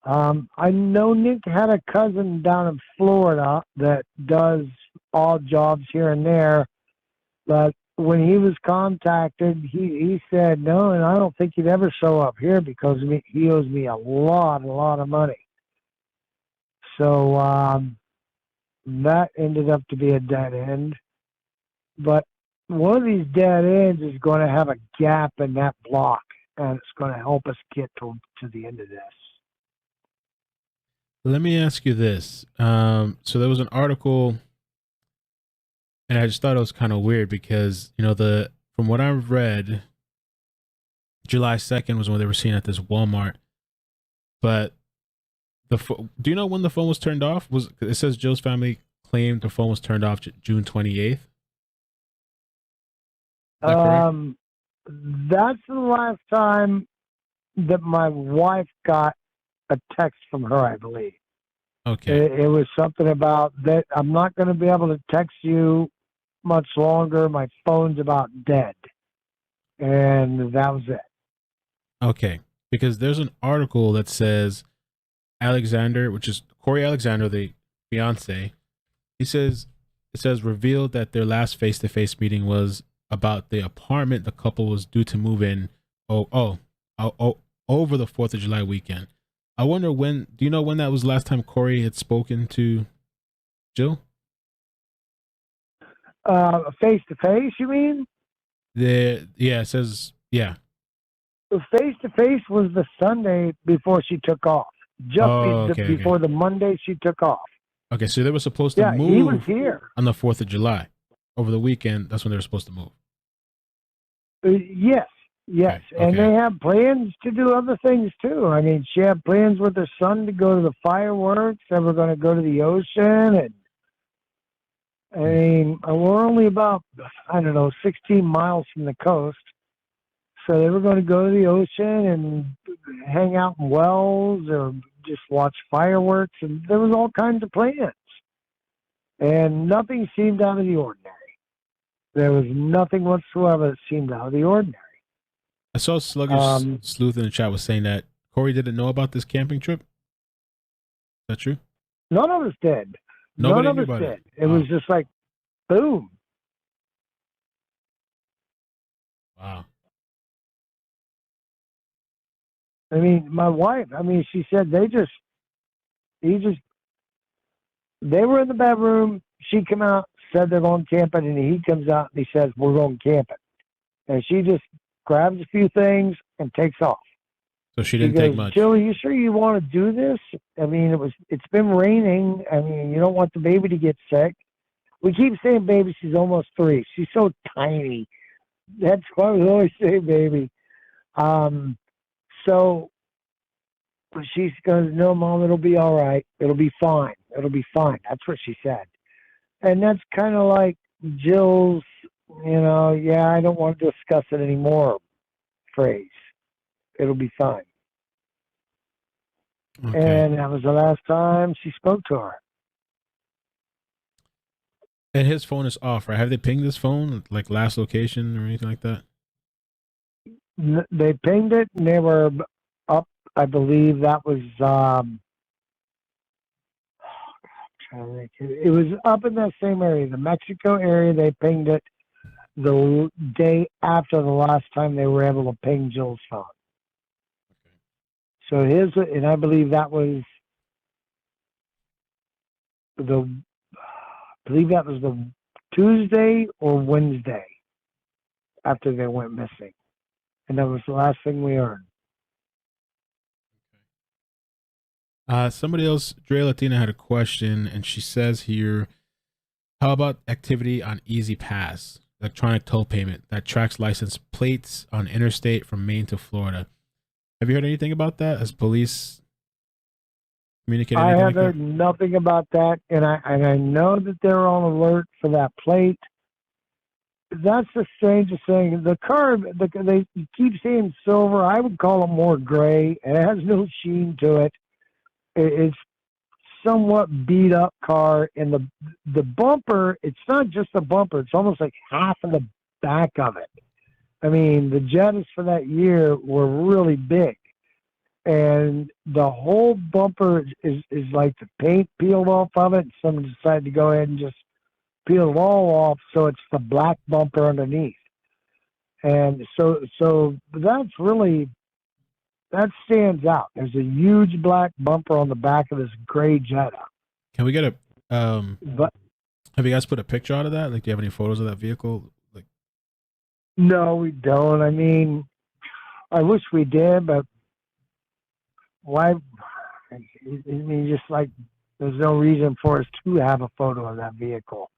I know Nick had a cousin down in Florida that does odd jobs here and there, but when he was contacted, he said no, and I don't think he'd ever show up here because he owes me a lot of money. So that ended up to be a dead end. But one of these dead ends is going to have a gap in that block, and it's going to help us get to the end of this. Let me ask you this. So there was an article, and I just thought it was kind of weird because, from what I've read, July 2nd was when they were seen at this Walmart. But do you know when the phone was turned off? It says Jill's family claimed the phone was turned off June 28th. That's the last time that my wife got a text from her, I believe. Okay. It was something about that. I'm not going to be able to text you much longer. My phone's about dead. And that was it. Okay. Because there's an article that says Alexander, which is Corey Alexander, the fiance, it says revealed that their last face-to-face meeting was about the apartment the couple was due to move in over the 4th of July weekend. I wonder do you know when that was last time Corey had spoken to Jill? Face-to-face, you mean? It says, yeah. The face-to-face was the Sunday before she took off. Before the Monday she took off. Okay, so they were supposed to move he was here. On the 4th of July. Over the weekend, that's when they were supposed to move. Yes. Okay. And they have plans to do other things too. I mean, she had plans with her son to go to the fireworks. They were going to go to the ocean. And I mean, we're only about, 16 miles from the coast. So they were going to go to the ocean and hang out in wells or just watch fireworks. And there was all kinds of plans. And nothing seemed out of the ordinary. There was nothing whatsoever that seemed out of the ordinary. I saw Sluggish Sleuth in the chat was saying that Corey didn't know about this camping trip. Is that true? None of us did. Nobody None knew of us about did. it. It was just like, boom. Wow. I mean, my wife, she said they were in the bedroom. She came out, said they're going camping, and he comes out and he says, we're going camping. And she just grabs a few things and takes off. So she didn't take much. Jill, are you sure you want to do this? I mean, it's been raining. I mean, you don't want the baby to get sick. We keep saying baby. She's almost 3. She's so tiny. That's why we always say baby. So she goes, no, Mom, it'll be all right. It'll be fine. It'll be fine. That's what she said. And that's kind of like Jill's, I don't want to discuss it anymore phrase. It'll be fine. Okay. And that was the last time she spoke to her. And his phone is off, right? Have they pinged this phone, like last location or anything like that? They pinged it, and they were up. I believe that was. It was up in that same area, the Mexico area. They pinged it the day after the last time they were able to ping Jill's phone. So and I believe that was the Tuesday or Wednesday after they went missing. And that was the last thing we heard. Somebody else, Dre Latina, had a question, and she says here, how about activity on Easy Pass, electronic toll payment that tracks license plates on interstate from Maine to Florida? Have you heard anything about that? Has police communicated I anything have like heard nothing about that, and I know that they're on alert for that plate. That's the strangest thing. The car, they keep saying silver. I would call it more gray. It has no sheen to it. It's somewhat beat up car, and the bumper. It's not just the bumper. It's almost like half of the back of it. I mean, the Jettas for that year were really big, and the whole bumper is like the paint peeled off of it. Someone decided to go ahead and just peel it all off, so it's the black bumper underneath. And so that's really, that stands out. There's a huge black bumper on the back of this gray Jetta. Can we get a But have you guys put a picture out of that? Like, do you have any photos of that vehicle? Like, no, we don't. I mean, I wish we did, but why? I mean, just like there's no reason for us to have a photo of that vehicle.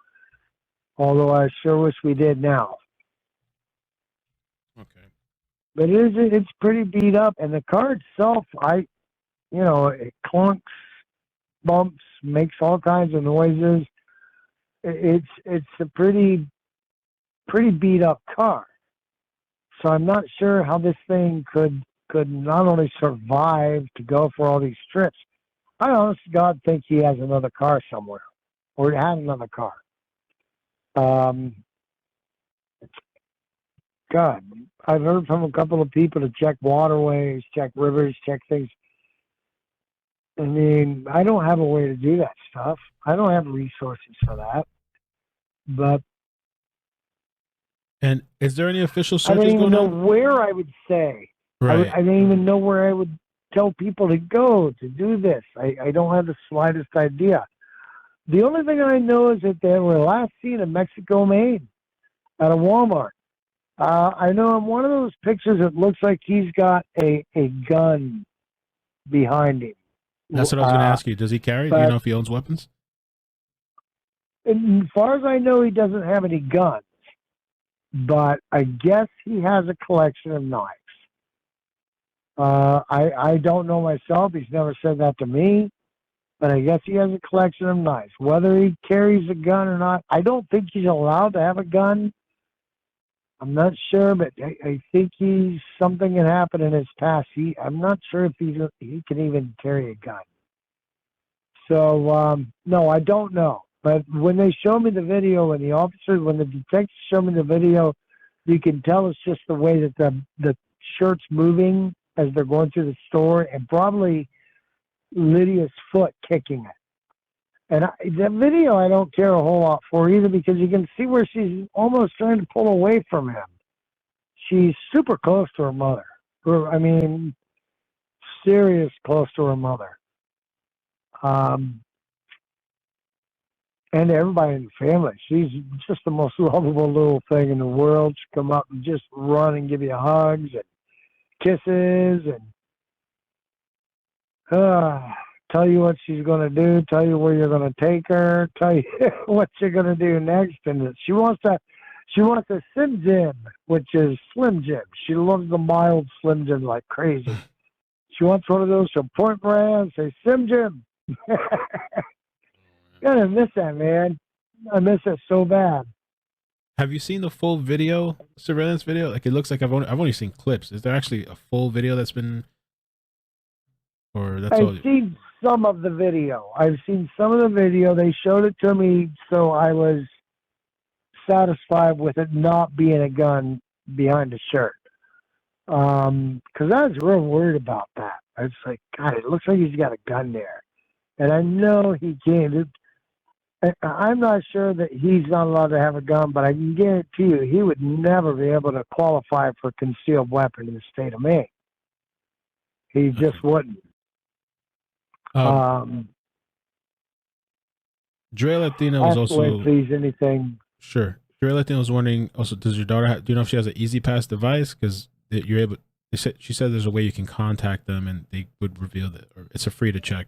Although I sure wish we did now. okay. But it's pretty beat up, and the car itself, it clunks, bumps, makes all kinds of noises. It's a pretty beat up car. So I'm not sure how this thing could not only survive to go for all these trips. I honest to God think he has another car somewhere, or had another car. God, I've heard from a couple of people to check waterways, check rivers, check things. I mean, I don't have a way to do that stuff. I don't have resources for that. But And is there any official I searches don't even going know on? where I would say. Right. I don't even know where I would tell people to go to do this. I don't have the slightest idea. The only thing I know is that they were last seen in Mexico, Maine, at a Walmart. I know in one of those pictures, it looks like he's got a gun behind him. That's what I was going to ask you. Does he carry? Do you know if he owns weapons? As far as I know, he doesn't have any guns. But I guess he has a collection of knives. I don't know myself. He's never said that to me. But I guess he has a collection of knives. Whether he carries a gun or not, I don't think he's allowed to have a gun. I'm not sure, but I think something can happen in his past. I'm not sure if he can even carry a gun. So, no, I don't know. But when they show me the video, when the detectives show me the video, you can tell it's just the way that the shirt's moving as they're going through the store, and probably Lydia's foot kicking it. And the video I don't care a whole lot for either, because you can see where she's almost trying to pull away from him. She's super close to her mother. I mean, serious close to her mother. And everybody in the family. She's just the most lovable little thing in the world. She come up and just run and give you hugs and kisses and tell you what she's going to do, tell you where you're going to take her, tell you what you're going to do next. And she wants a Slim Jim, which is Slim Jim. She loves the mild Slim Jim like crazy. She wants one of those from Point Brand. Say, Slim Jim. I miss that, man. I miss it so bad. Have you seen the full video, surveillance video? Like, it looks like I've only seen clips. Is there actually a full video that's been, or that's all? I've seen some of the video. They showed it to me, so I was satisfied with it not being a gun behind the shirt. Because I was real worried about that. I was like, God, it looks like he's got a gun there. And I know he can't. I'm not sure that he's not allowed to have a gun, but I can guarantee you he would never be able to qualify for a concealed weapon in the state of Maine. He just wouldn't. Dre Latina was also, please, anything. Sure. Dre Latina was wondering also, does your daughter do you know if she has an Easy Pass device? Because you're able, she said there's a way you can contact them and they would reveal that, or it's a free to check.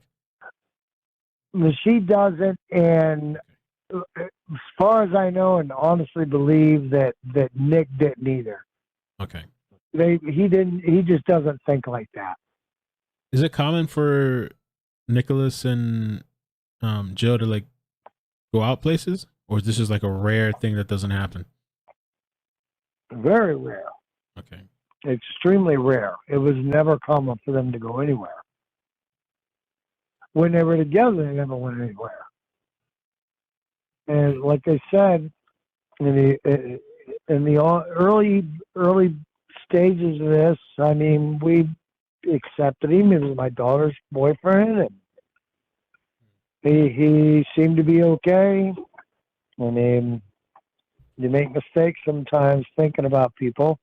She doesn't, and as far as I know, and honestly believe that Nick didn't either. Okay. He didn't. He just doesn't think like that. Is it common for Nicholas and Jill to like go out places, or is this just like a rare thing that doesn't happen? Very rare. Okay. Extremely rare. It was never common for them to go anywhere. When they were together, they never went anywhere. And like I said, in the early stages of this, I mean, we accepted him. He was my daughter's boyfriend, and he seemed to be okay. I mean, you make mistakes sometimes thinking about people.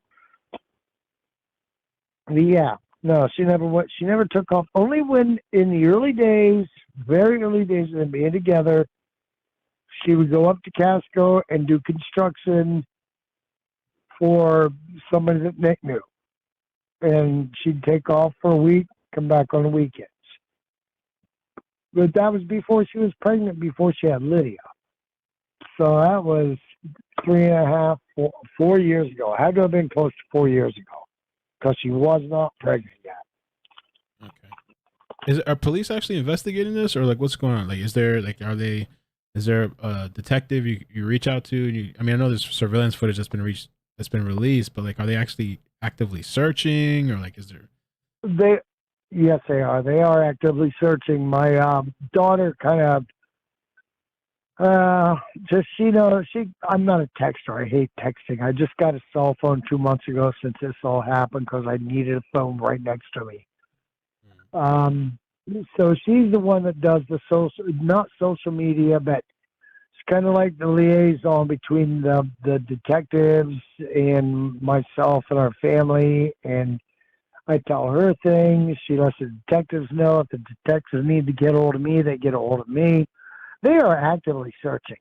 But yeah, no, she never took off. Only when in the early days, very early days of them being together, she would go up to Casco and do construction for somebody that Nick knew. And she'd take off for a week, come back on the weekends. But that was before she was pregnant, before she had Lydia. So that was 3.5, 4 years ago. It had to have been close to 4 years ago, because she was not pregnant yet. Okay. Are police actually investigating this, or like what's going on? Like, is there a detective you reach out to? I mean, I know there's surveillance footage that's been released, but like, are they actually actively searching, or like, is there? Yes, they are. They are actively searching. My daughter kind of just, I'm not a texter. I hate texting. I just got a cell phone 2 months ago since this all happened, because I needed a phone right next to me. So she's the one that does not social media, but it's kind of like the liaison between the detectives and myself and our family. And I tell her things. She lets the detectives know. If the detectives need to get a hold of me, they get a hold of me. They are actively searching.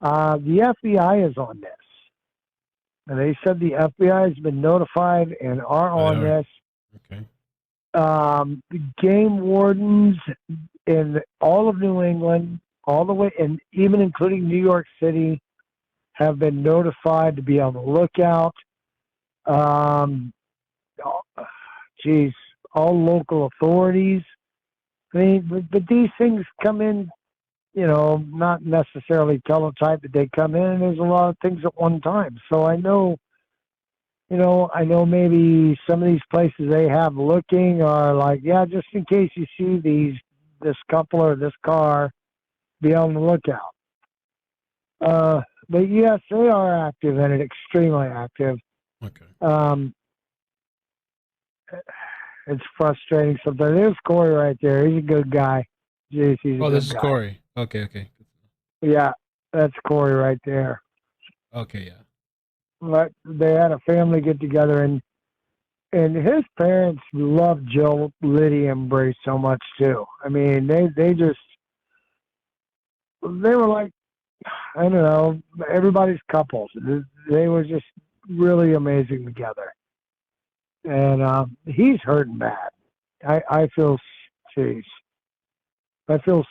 The FBI is on this. And they said the FBI has been notified and are on this. Okay. The game wardens in all of New England, all the way, and even including New York City, have been notified to be on the lookout. All local authorities. I mean, but these things come in, not necessarily teletype, but they come in, and there's a lot of things at one time. So I know maybe some of these places they have looking are like, yeah, just in case you see this couple or this car, be on the lookout. But yes, they are active, and extremely active. Okay. It's frustrating sometimes. There's Corey right there. He's a good guy. Jeez, he's a good this is guy. Corey. Okay. Yeah, that's Corey right there. Okay, yeah. But they had a family get together, and his parents loved Jill, Lydia, and Bray so much too. I mean, they were like, I don't know, everybody's couples. They were just really amazing together. And he's hurting bad. I feel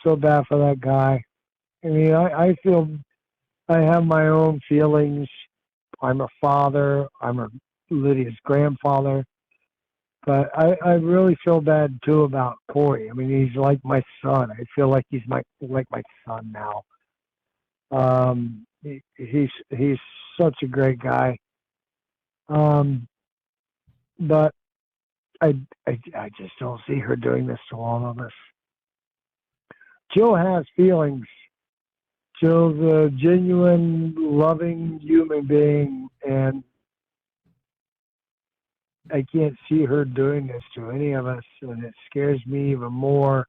so bad for that guy. I mean, I feel I have my own feelings. I'm a father. I'm Lydia's grandfather. But I really feel bad too about Corey. I mean, he's like my son. I feel like he's like my son now. He's such a great guy. But I just don't see her doing this to all of us. Jill has feelings. Jill's a genuine, loving human being, and I can't see her doing this to any of us, and it scares me even more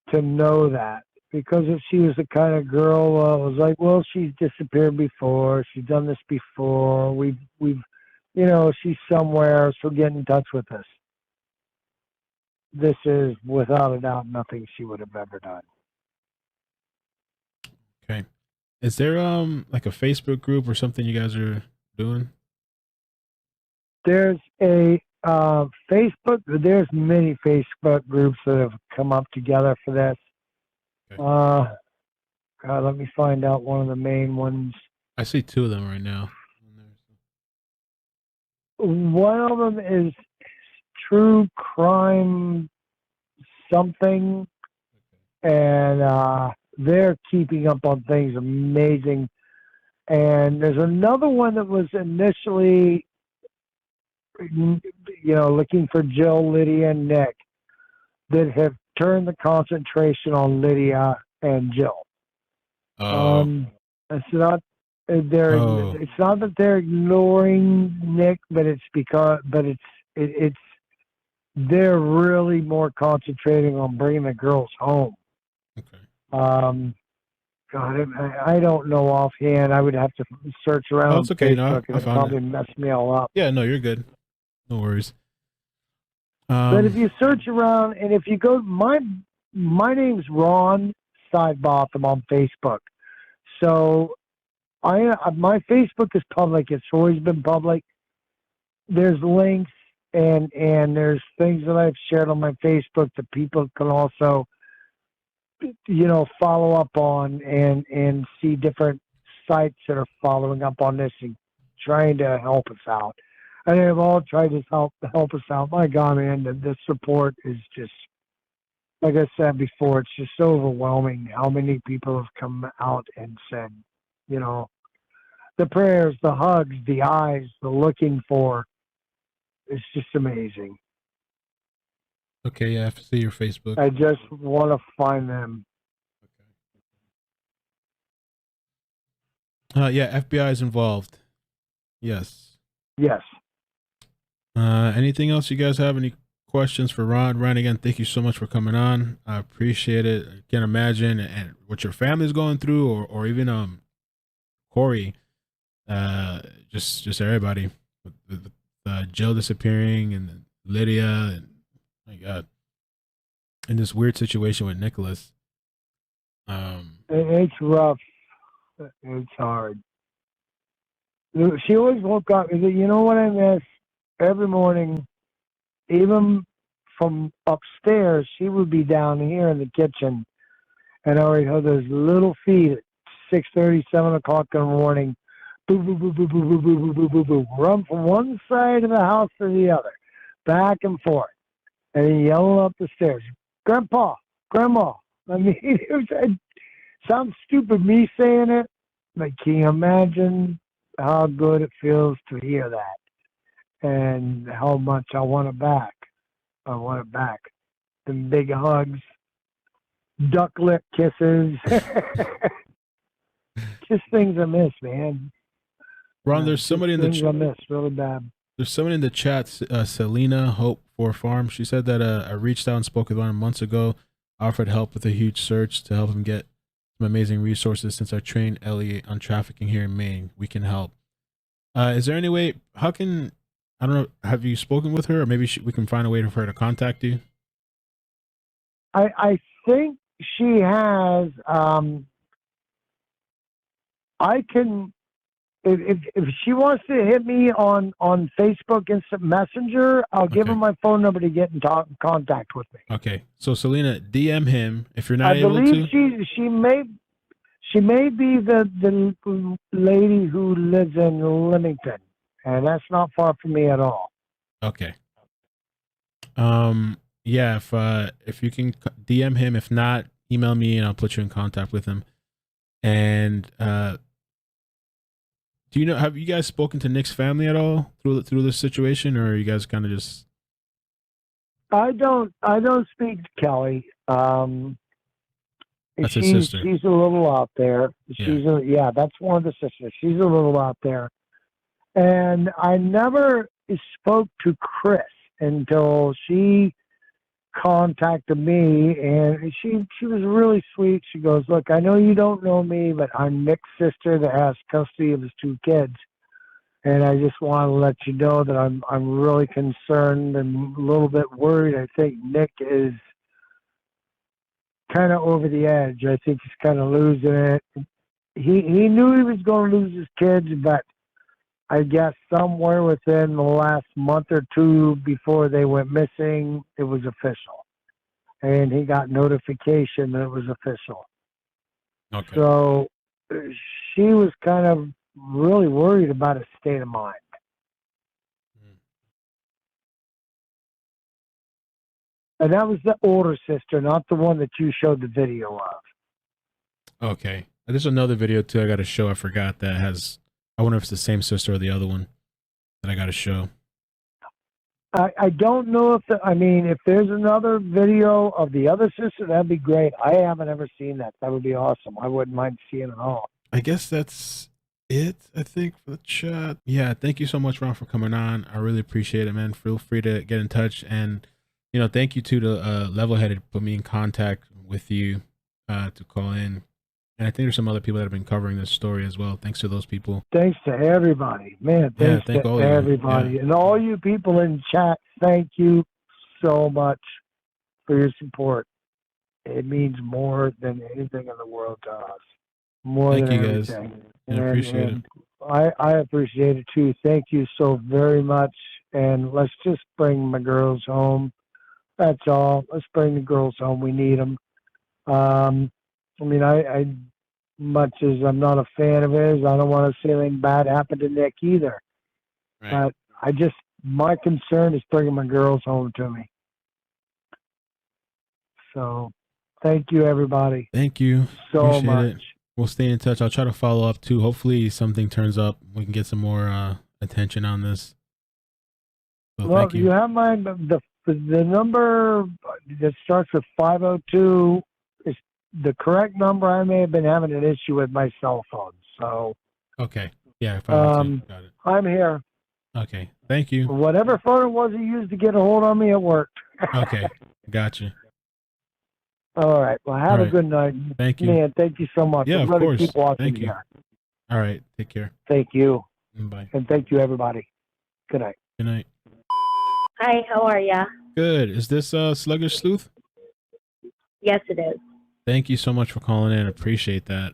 to know that. Because if she was the kind of girl was like, well, she's disappeared before, she's done this before, we've she's somewhere, so get in touch with us. This is without a doubt nothing she would have ever done. Okay. Is there like a Facebook group or something you guys are doing? There's a Facebook. There's many Facebook groups that have come up together for this. Okay. God, let me find out one of the main ones. I see two of them right now. One of them is True Crime something, and they're keeping up on things amazing. And there's another one that was initially, looking for Jill, Lydia, and Nick, that have turned the concentration on Lydia and Jill. Oh. It's not it's not that they're ignoring Nick, but it's they're really more concentrating on bringing the girls home. Okay. God, I don't know offhand. I would have to search around it's okay. Facebook, and I it found probably it. mess me all up. Yeah, no, you're good. No worries. But if you search around, and if you go, my name's Ron Sidebotham on Facebook. So my Facebook is public. It's always been public. There's links and there's things that I've shared on my Facebook that people can also, follow up on and see different sites that are following up on this and trying to help us out. And they've all tried to help us out. My God, man, the support is just, like I said before, it's just so overwhelming how many people have come out and said, the prayers, the hugs, the eyes, the looking for. It's just amazing. Okay, yeah, I have to see your Facebook. I just want to find them. Yeah, FBI is involved. Yes. Yes. Anything else you guys have? Any questions for Ron? Ron, again, thank you so much for coming on. I appreciate it. I can't imagine and what your family's going through, or even Corey, just everybody with Jill disappearing and Lydia, and my God, in this weird situation with Nicholas. It's rough. It's hard. She always woke up. You know what I miss? Every morning, even from upstairs, she would be down here in the kitchen, and I would hear those little feet at 6:30, 7 o'clock in the morning, boo, boo, boo, boo, boo, boo, boo, boo, boo, boo, run from one side of the house to the other, back and forth, and then yelling up the stairs, Grandpa, Grandma. I mean, it sounds stupid me saying it, but can you imagine how good it feels to hear that? And how much I want it back. I want it back. Them big hugs, duck lip kisses. Just things I miss, man. Ron, there's somebody in the chat. I miss really bad. There's somebody in the chat, Selena Hope for Farm. She said that I reached out and spoke with one months ago, offered help with a huge search to help him get some amazing resources. Since I trained Ellie on trafficking here in Maine, we can help. Is there any way? How can I don't know? Have you spoken with her, or maybe we can find a way for her to contact you? I think she has. I can. If she wants to hit me on Facebook Instant Messenger, I'll give her my phone number to get in contact with me. Okay, so Selena, DM him if you're not I able to. believe she may be the lady who lives in Leamington, and that's not far from me at all. Okay. Yeah, if you can DM him, if not, email me and I'll put you in contact with him. And do you know? Have you guys spoken to Nick's family at all through this situation, or are you guys kind of just? I don't speak to Kelly. That's his sister. She's a little out there. Yeah. That's one of the sisters. She's a little out there, and I never spoke to Chris until she contacted me, and she was really sweet. She goes, "Look, I know you don't know me, but I'm Nick's sister that has custody of his two kids, and I just want to let you know that I'm really concerned and a little bit worried. I think Nick is kind of over the edge. I think he's kind of losing it. He knew he was going to lose his kids, but I guess somewhere within the last month or two before they went missing, it was official. And he got notification that it was official. Okay. So she was kind of really worried about his state of mind. And that was the older sister, not the one that you showed the video of. Okay. There's another video too I got to show. I forgot that has. I wonder if it's the same sister or the other one that I got to show. I don't know if if there's another video of the other sister, that'd be great. I haven't ever seen that. That would be awesome. I wouldn't mind seeing it all. I guess that's it, I think, for the chat. Yeah, thank you so much, Ron, for coming on. I really appreciate it, man. Feel free to get in touch. And, thank you to the Level Headed put me in contact with you to call in. And I think there's some other people that have been covering this story as well. Thanks to those people. Thanks to everybody. Man, thanks to everybody. Yeah. And all you people in chat, thank you so much for your support. It means more than anything in the world to us. More thank than you everything. guys. I appreciate it. I appreciate it too. Thank you so very much. And let's just bring my girls home. That's all. Let's bring the girls home. We need them. I much as I'm not a fan of his, I don't want to see anything bad happen to Nick either. Right. But my concern is bringing my girls home to me. So, thank you, everybody. Thank you so appreciate much. It. We'll stay in touch. I'll try to follow up too. Hopefully something turns up. We can get some more attention on this. So well, thank you. You have the number that starts with 502 is the correct number. I may have been having an issue with my cell phone. So okay. Yeah, 502. Got it. I'm here. Okay. Thank you. Whatever phone it was you used to get a hold on me, it worked. Okay. Gotcha. All right. Well, have a good night. Thank you. Man, thank you so much. Yeah, of course. Keep watching thank you. here. All right. Take care. Thank you. Bye. And thank you, everybody. Good night. Good night. Hi, how are ya? Good. Is this Sluggish Sleuth? Yes, it is. Thank you so much for calling in. Appreciate that.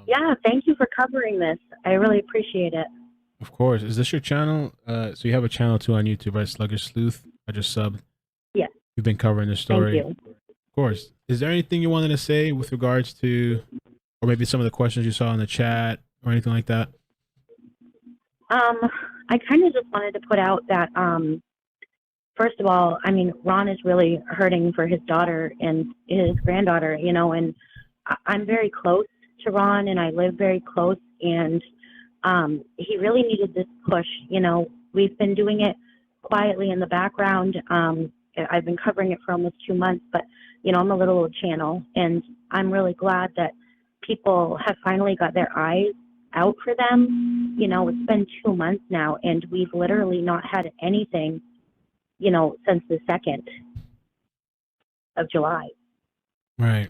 Yeah, thank you for covering this. I really appreciate it. Of course. Is this your channel? So you have a channel too on YouTube, right? Sluggish Sleuth. I just subbed. Yes. You've been covering this story. Thank you. Of course. Is there anything you wanted to say with regards to, or maybe some of the questions you saw in the chat or anything like that? I kind of just wanted to put out that, first of all, Ron is really hurting for his daughter and his granddaughter, and I'm very close to Ron and I live very close, and he really needed this push. We've been doing it quietly in the background. I've been covering it for almost 2 months, but I'm a little old channel, and I'm really glad that people have finally got their eyes out for them. It's been 2 months now, and we've literally not had anything, since the 2nd of July. Right.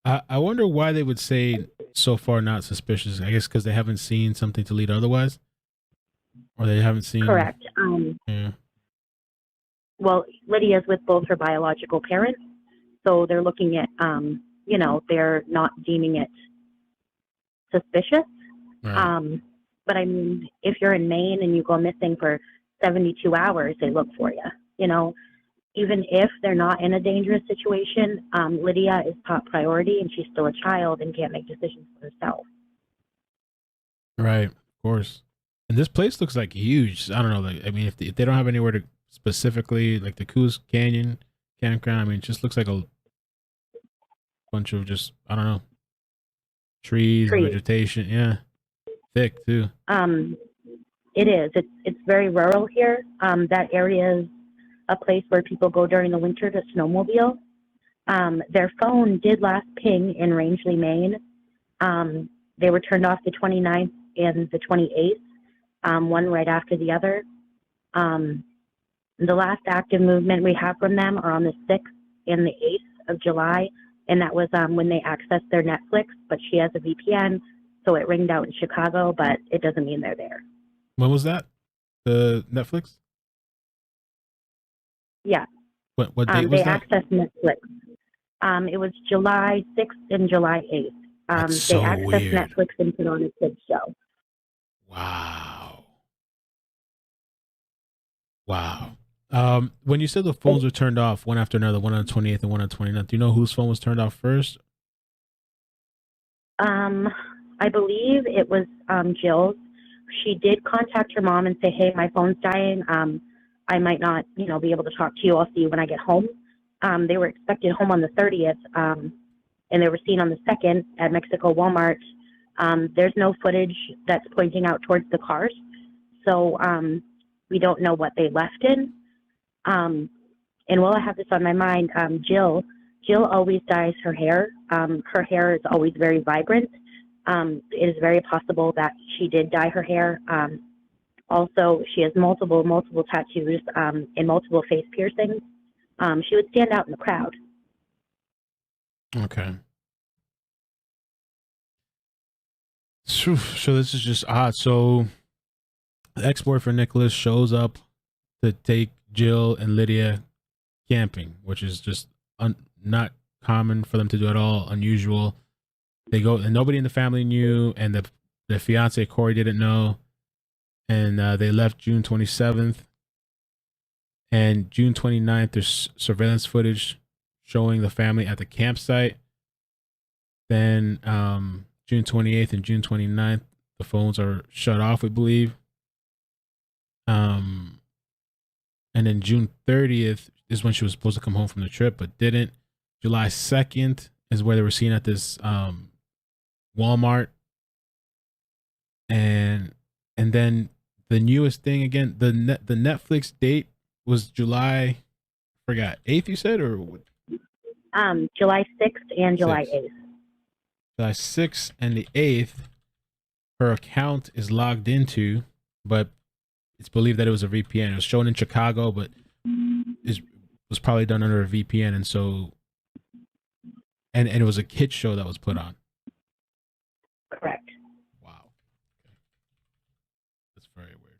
I wonder why they would say so far not suspicious. I guess because they haven't seen something to lead otherwise, or they haven't seen. Correct. Yeah. Well, Lydia's with both her biological parents, so they're looking at, they're not deeming it suspicious. Right. But if you're in Maine and you go missing for 72 hours, they look for you. Even if they're not in a dangerous situation, Lydia is top priority, and she's still a child and can't make decisions for herself. Right. Of course. And this place looks like huge. I don't know. If they don't have anywhere to specifically, like the Coos Canyon campground, it just looks like a bunch of just, I don't know, trees. Vegetation. Yeah. Thick too. It is. It's very rural here. That area is a place where people go during the winter to snowmobile. Their phone did last ping in Rangeley, Maine. They were turned off the 29th and the 28th, one right after the other. The last active movement we have from them are on the 6th and the 8th of July, and that was when they accessed their Netflix, but she has a VPN, so it ringed out in Chicago, but it doesn't mean they're there. When was that? The Netflix? Yeah. What date was that? They accessed Netflix. It was July 6th and July 8th. That's They so accessed weird. Netflix and put on a kids show. Wow. Wow. When you said the phones were turned off one after another, one on the 28th and one on the 29th, do you know whose phone was turned off first? I believe it was Jill's. She did contact her mom and say, "Hey, my phone's dying. I might not, be able to talk to you. I'll see you when I get home." They were expected home on the 30th, and they were seen on the 2nd at Mexico Walmart. There's no footage that's pointing out towards the cars, so we don't know what they left in. And while I have this on my mind, Jill always dyes her hair. Her hair is always very vibrant. It is very possible that she did dye her hair. Also, she has multiple tattoos and multiple face piercings. She would stand out in the crowd. Okay. So this is just odd. So the ex-boyfriend Nicholas shows up to take Jill and Lydia camping, which is just not common for them to do at all, unusual. They go, and nobody in the family knew, and the fiance Corey didn't know, and they left June 27th. And June 29th, there's surveillance footage showing the family at the campsite. Then June 28th and June 29th, the phones are shut off, we believe. And then June 30th is when she was supposed to come home from the trip, but didn't. July 2nd is where they were seen at this Walmart. And then the newest thing again, the Netflix date was July, forgot, 8th you said, or what? July 6th and July 6th. 8th. July 6th and the 8th, her account is logged into, but it's believed that it was a VPN. It was shown in Chicago, but it was probably done under a VPN, and so and it was a kid show that was put on. Correct. Wow. That's very weird.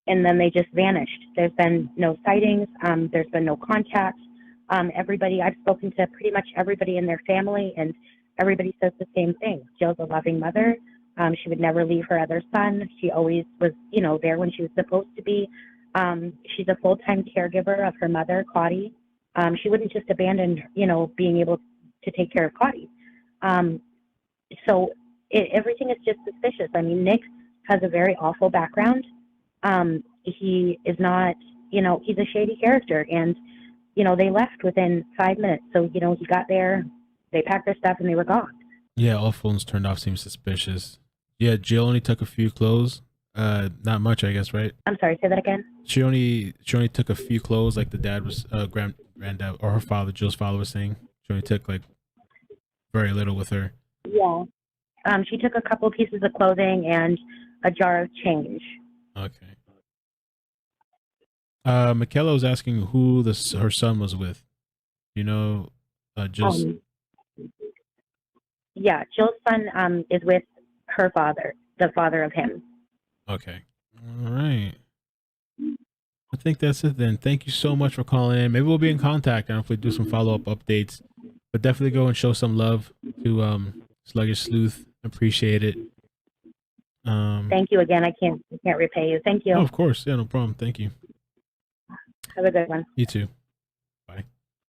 And then they just vanished. There's been no sightings. There's been no contact. Everybody, I've spoken to pretty much everybody in their family, and everybody says the same thing. Jill's a loving mother. She would never leave her other son. She always was, there when she was supposed to be. She's a full-time caregiver of her mother, Claudie. She wouldn't just abandon, being able to take care of Claudie. So everything is just suspicious. I mean, Nick has a very awful background. He is not, he's a shady character, and they left within 5 minutes. So, he got there, they packed their stuff, and they were gone. Yeah, all phones turned off seems suspicious. Yeah, Jill only took a few clothes. Not much, I guess, right? I'm sorry, say that again? She only took a few clothes, like the dad was, granddad, or her father, Jill's father was saying. She only took, like, very little with her. Yeah. She took a couple pieces of clothing and a jar of change. Okay. Michaela was asking who her son was with. Jill's. Yeah, Jill's son is with her father, the father of him. Okay. All right. I think that's it then. Thank you so much for calling in. Maybe we'll be in contact and hopefully do some follow-up updates. But definitely go and show some love to Sluggish Sleuth. Appreciate it. Thank you again. I can't repay you. Thank you. Oh, of course. Yeah, no problem. Thank you. Have a good one. You too.